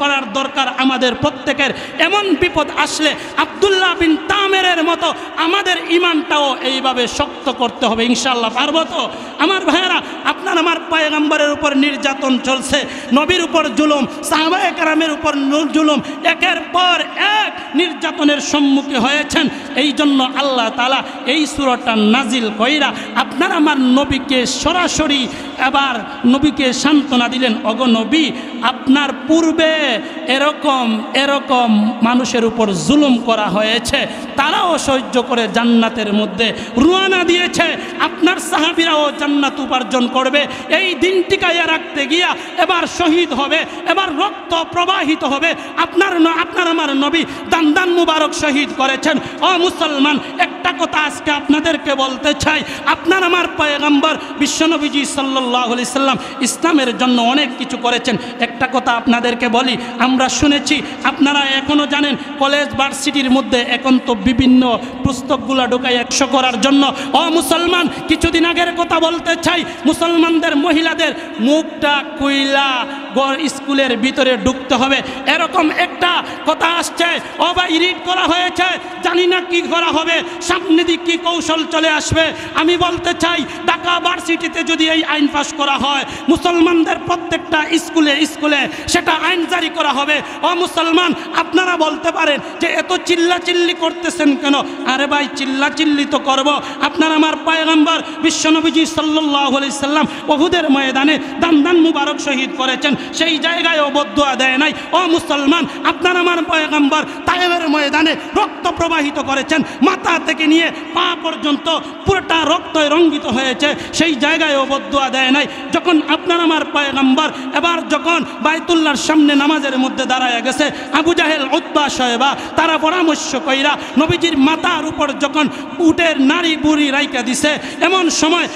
করার দরকার আমাদের প্রত্যেকের। এমন বিপদ আসলে আব্দুল্লাহ বিন তামেরের মতো আমাদের ইমানটাও এইভাবে শক্ত করতে হবে। ইনশাআল্লাহ পারবো তো? আমার ভাইয়েরা, আপনার আমার পয়গম্বরের উপর নির্যাতন চলছে, নবীর উপর জুলুম, সাহাবায়ে কেরামের উপর জুলুম, একের পর এক নির্যাতনের সম্মুখীন হয়েছেন। এই জন্য আল্লাহ তাআলা এই সূরাটা নাজিল কইরা আপনার আমার নবীকে সরাসরি এবার নবীকে সান্ত্বনা দিলেন, ওগো নবী, আপনার পূর্বে এরকম মানুষের উপর জুলুম করা হয়েছে, তারাও সহ্য করে জান্নাতের মধ্যে রওনা দিয়েছে, আপনার সাহাবীরাও জান্নাত উপার্জন করবে। এই দিনটি কায়ে রাখতে গিয়া এবার শহীদ হবে, এবার রক্ত প্রবাহিত হবে। আপনার আমার নবী দান মুবারক শহীদ করেছেন। ও মুসলমান, একটা কথা আজকে আপনাদেরকে বলতে চাই, আপনার আমার পয়গম্বর বিশ্বনবীজি সাল্লাল্লাহু আলাইহি সাল্লাম ইসলামের জন্য অনেক কিছু করেছেন। একটা কথা আপনাদেরকে বলি, আমরা শুনেছি, আপনারা এখনো জানেন, কলেজ ভার্সিটির মধ্যে এখন তো বিভিন্ন পুস্তকগুলো ঢোকায় 100 করার জন্য। ও মুসলমান, কিছুদিন আগের কথা বলতে চাই, মুসলমানদের মহিলাদের মুখটা কুইলা স্কুলের ভিতরে ঢুকতে হবে, এরকম একটা কথা আসছে। ও ভাই, রিড করা হয়েছে, জানি না কি করা হবে, সামনে দিক কি কৌশল চলে আসবে। আমি বলতে চাই, ঢাকা ভার্সিটিতে যদি এই আইন পাস করা হয়, মুসলমানদের প্রত্যেকটা স্কুলে সেটা আইন জারি করা হবে। ও মুসলমান, আপনারা বলতে পারেন যে এত চিল্লাচিল্লি করতেছেন কেন? আরে ভাই, চিল্লাচিল্লি তো করব। আপনার আমার পয়গম্বর বিশ্বনবীজি সাল্লাল্লাহু আলাইহি সাল্লাম উহুদের ময়দানে দান মুবারক শহীদ করেছেন, সেই জায়গায়ও বদদুয়া দেয় নাই। ও মুসলমান, আপনার আমার পয়গম্বর তায়েফের ময়দানে রক্ত প্রবাহিত করেছেন, মাথা থেকে নিয়ে পা পর্যন্ত পুরোটা রক্তয় রঙ্গিত হয়েছে, সেই জায়গায়ও বদদুয়া দেয় নাই। যখন আপনার আমার পয়গম্বর এবার যখন বাইতুল্লাহর সামনে নামাজের মধ্যে দাঁড়ায় গেছে, আবু জাহেল, উতবা, শয়বা তারা পরামর্শ কইরা নবীজির মাথার উপর যখন উটের নারী বুড়ি রাইকা দিছে, এমন সময়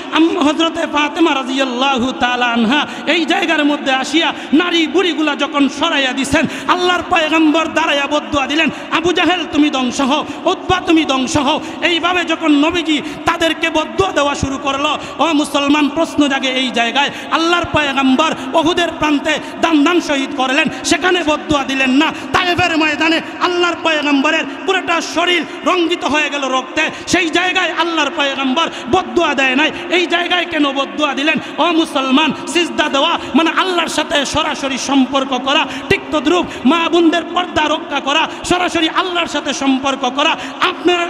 হযরতে ফাতেমা রাদিয়াল্লাহু তাআলা আনহা এই জায়গার মধ্যে আসিয়া নারী বুড়িগুলা যখন সরাইয়া দিছেন, আল্লাহর পয়গম্বর দাঁড়াইয়া বদদুয়া দিলেন, আবু জাহেল তুমি ধ্বংস হও, উতবা তুমি ধ্বংস হও। এইভাবে যখন নবীজি তাদেরকে বদদুয়া দেওয়া শুরু করলো, ও মুসলমান, প্রশ্ন জাগে এই জায়গায়, আল্লাহর পয়গম্বর উহুদের প্রান্তে দান শহীদ করলেন, সেখানে বদদুয়া দিলেন না, তাই তায়েফের ময়দানে আল্লাহর পয়গম্বরের পুরোটা শরীর রঞ্জিত হয়ে গেল রক্তে, সেই জায়গায় আল্লাহর পয়গম্বর বদদুয়া দেয় নাই। এই জায়গায় কেন বদদুয়া দিলেন? ও মুসলমান, সিজদা দেওয়া মানে আল্লাহর সাথে সরাসরি সম্পর্ক করা, ঠিক তদ্রূপ মা বোনদের পর্দা রক্ষা করা, সরাসরি আল্লাহর সাথে সম্পর্ক করা।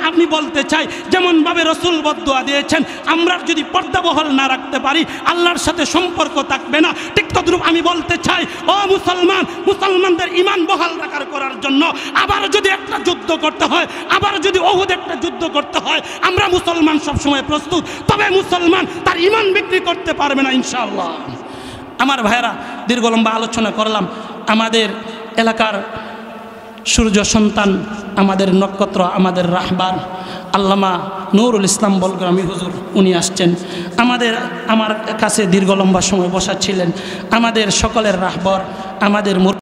আপনি বলতে চাই যেমনভাবে রসুল বদদুয়া দিয়েছেন, আমরা যদি পর্দা বহাল না রাখতে পারি আল্লাহর সাথে সম্পর্ক থাকবে না। ঠিক তদ্রূপ আমি বলতে চাই, ও মুসলমান, মুসলমানদের ঈমান বহাল রাখার করার জন্য আবার যদি একটা যুদ্ধ করতে হয়, আবার যদি ওহুদ একটা যুদ্ধ করতে হয়, আমরা মুসলমান সবসময় প্রস্তুত। তবে মুসলমান তার ঈমান বিক্রি করতে পারবে না ইনশাআল্লাহ। আমার ভাইয়েরা, দীর্ঘ লম্বা আলোচনা করলাম। আমাদের এলাকার সূর্য সন্তান, আমাদের নক্ষত্র, আমাদের রাহবার আল্লামা নুরুল ইসলাম বলগ্রামী হুজুর, উনি আসছেন আমার কাছে দীর্ঘ লম্বা সময় বসা ছিলেন। আমাদের সকলের রাহবার, আমাদের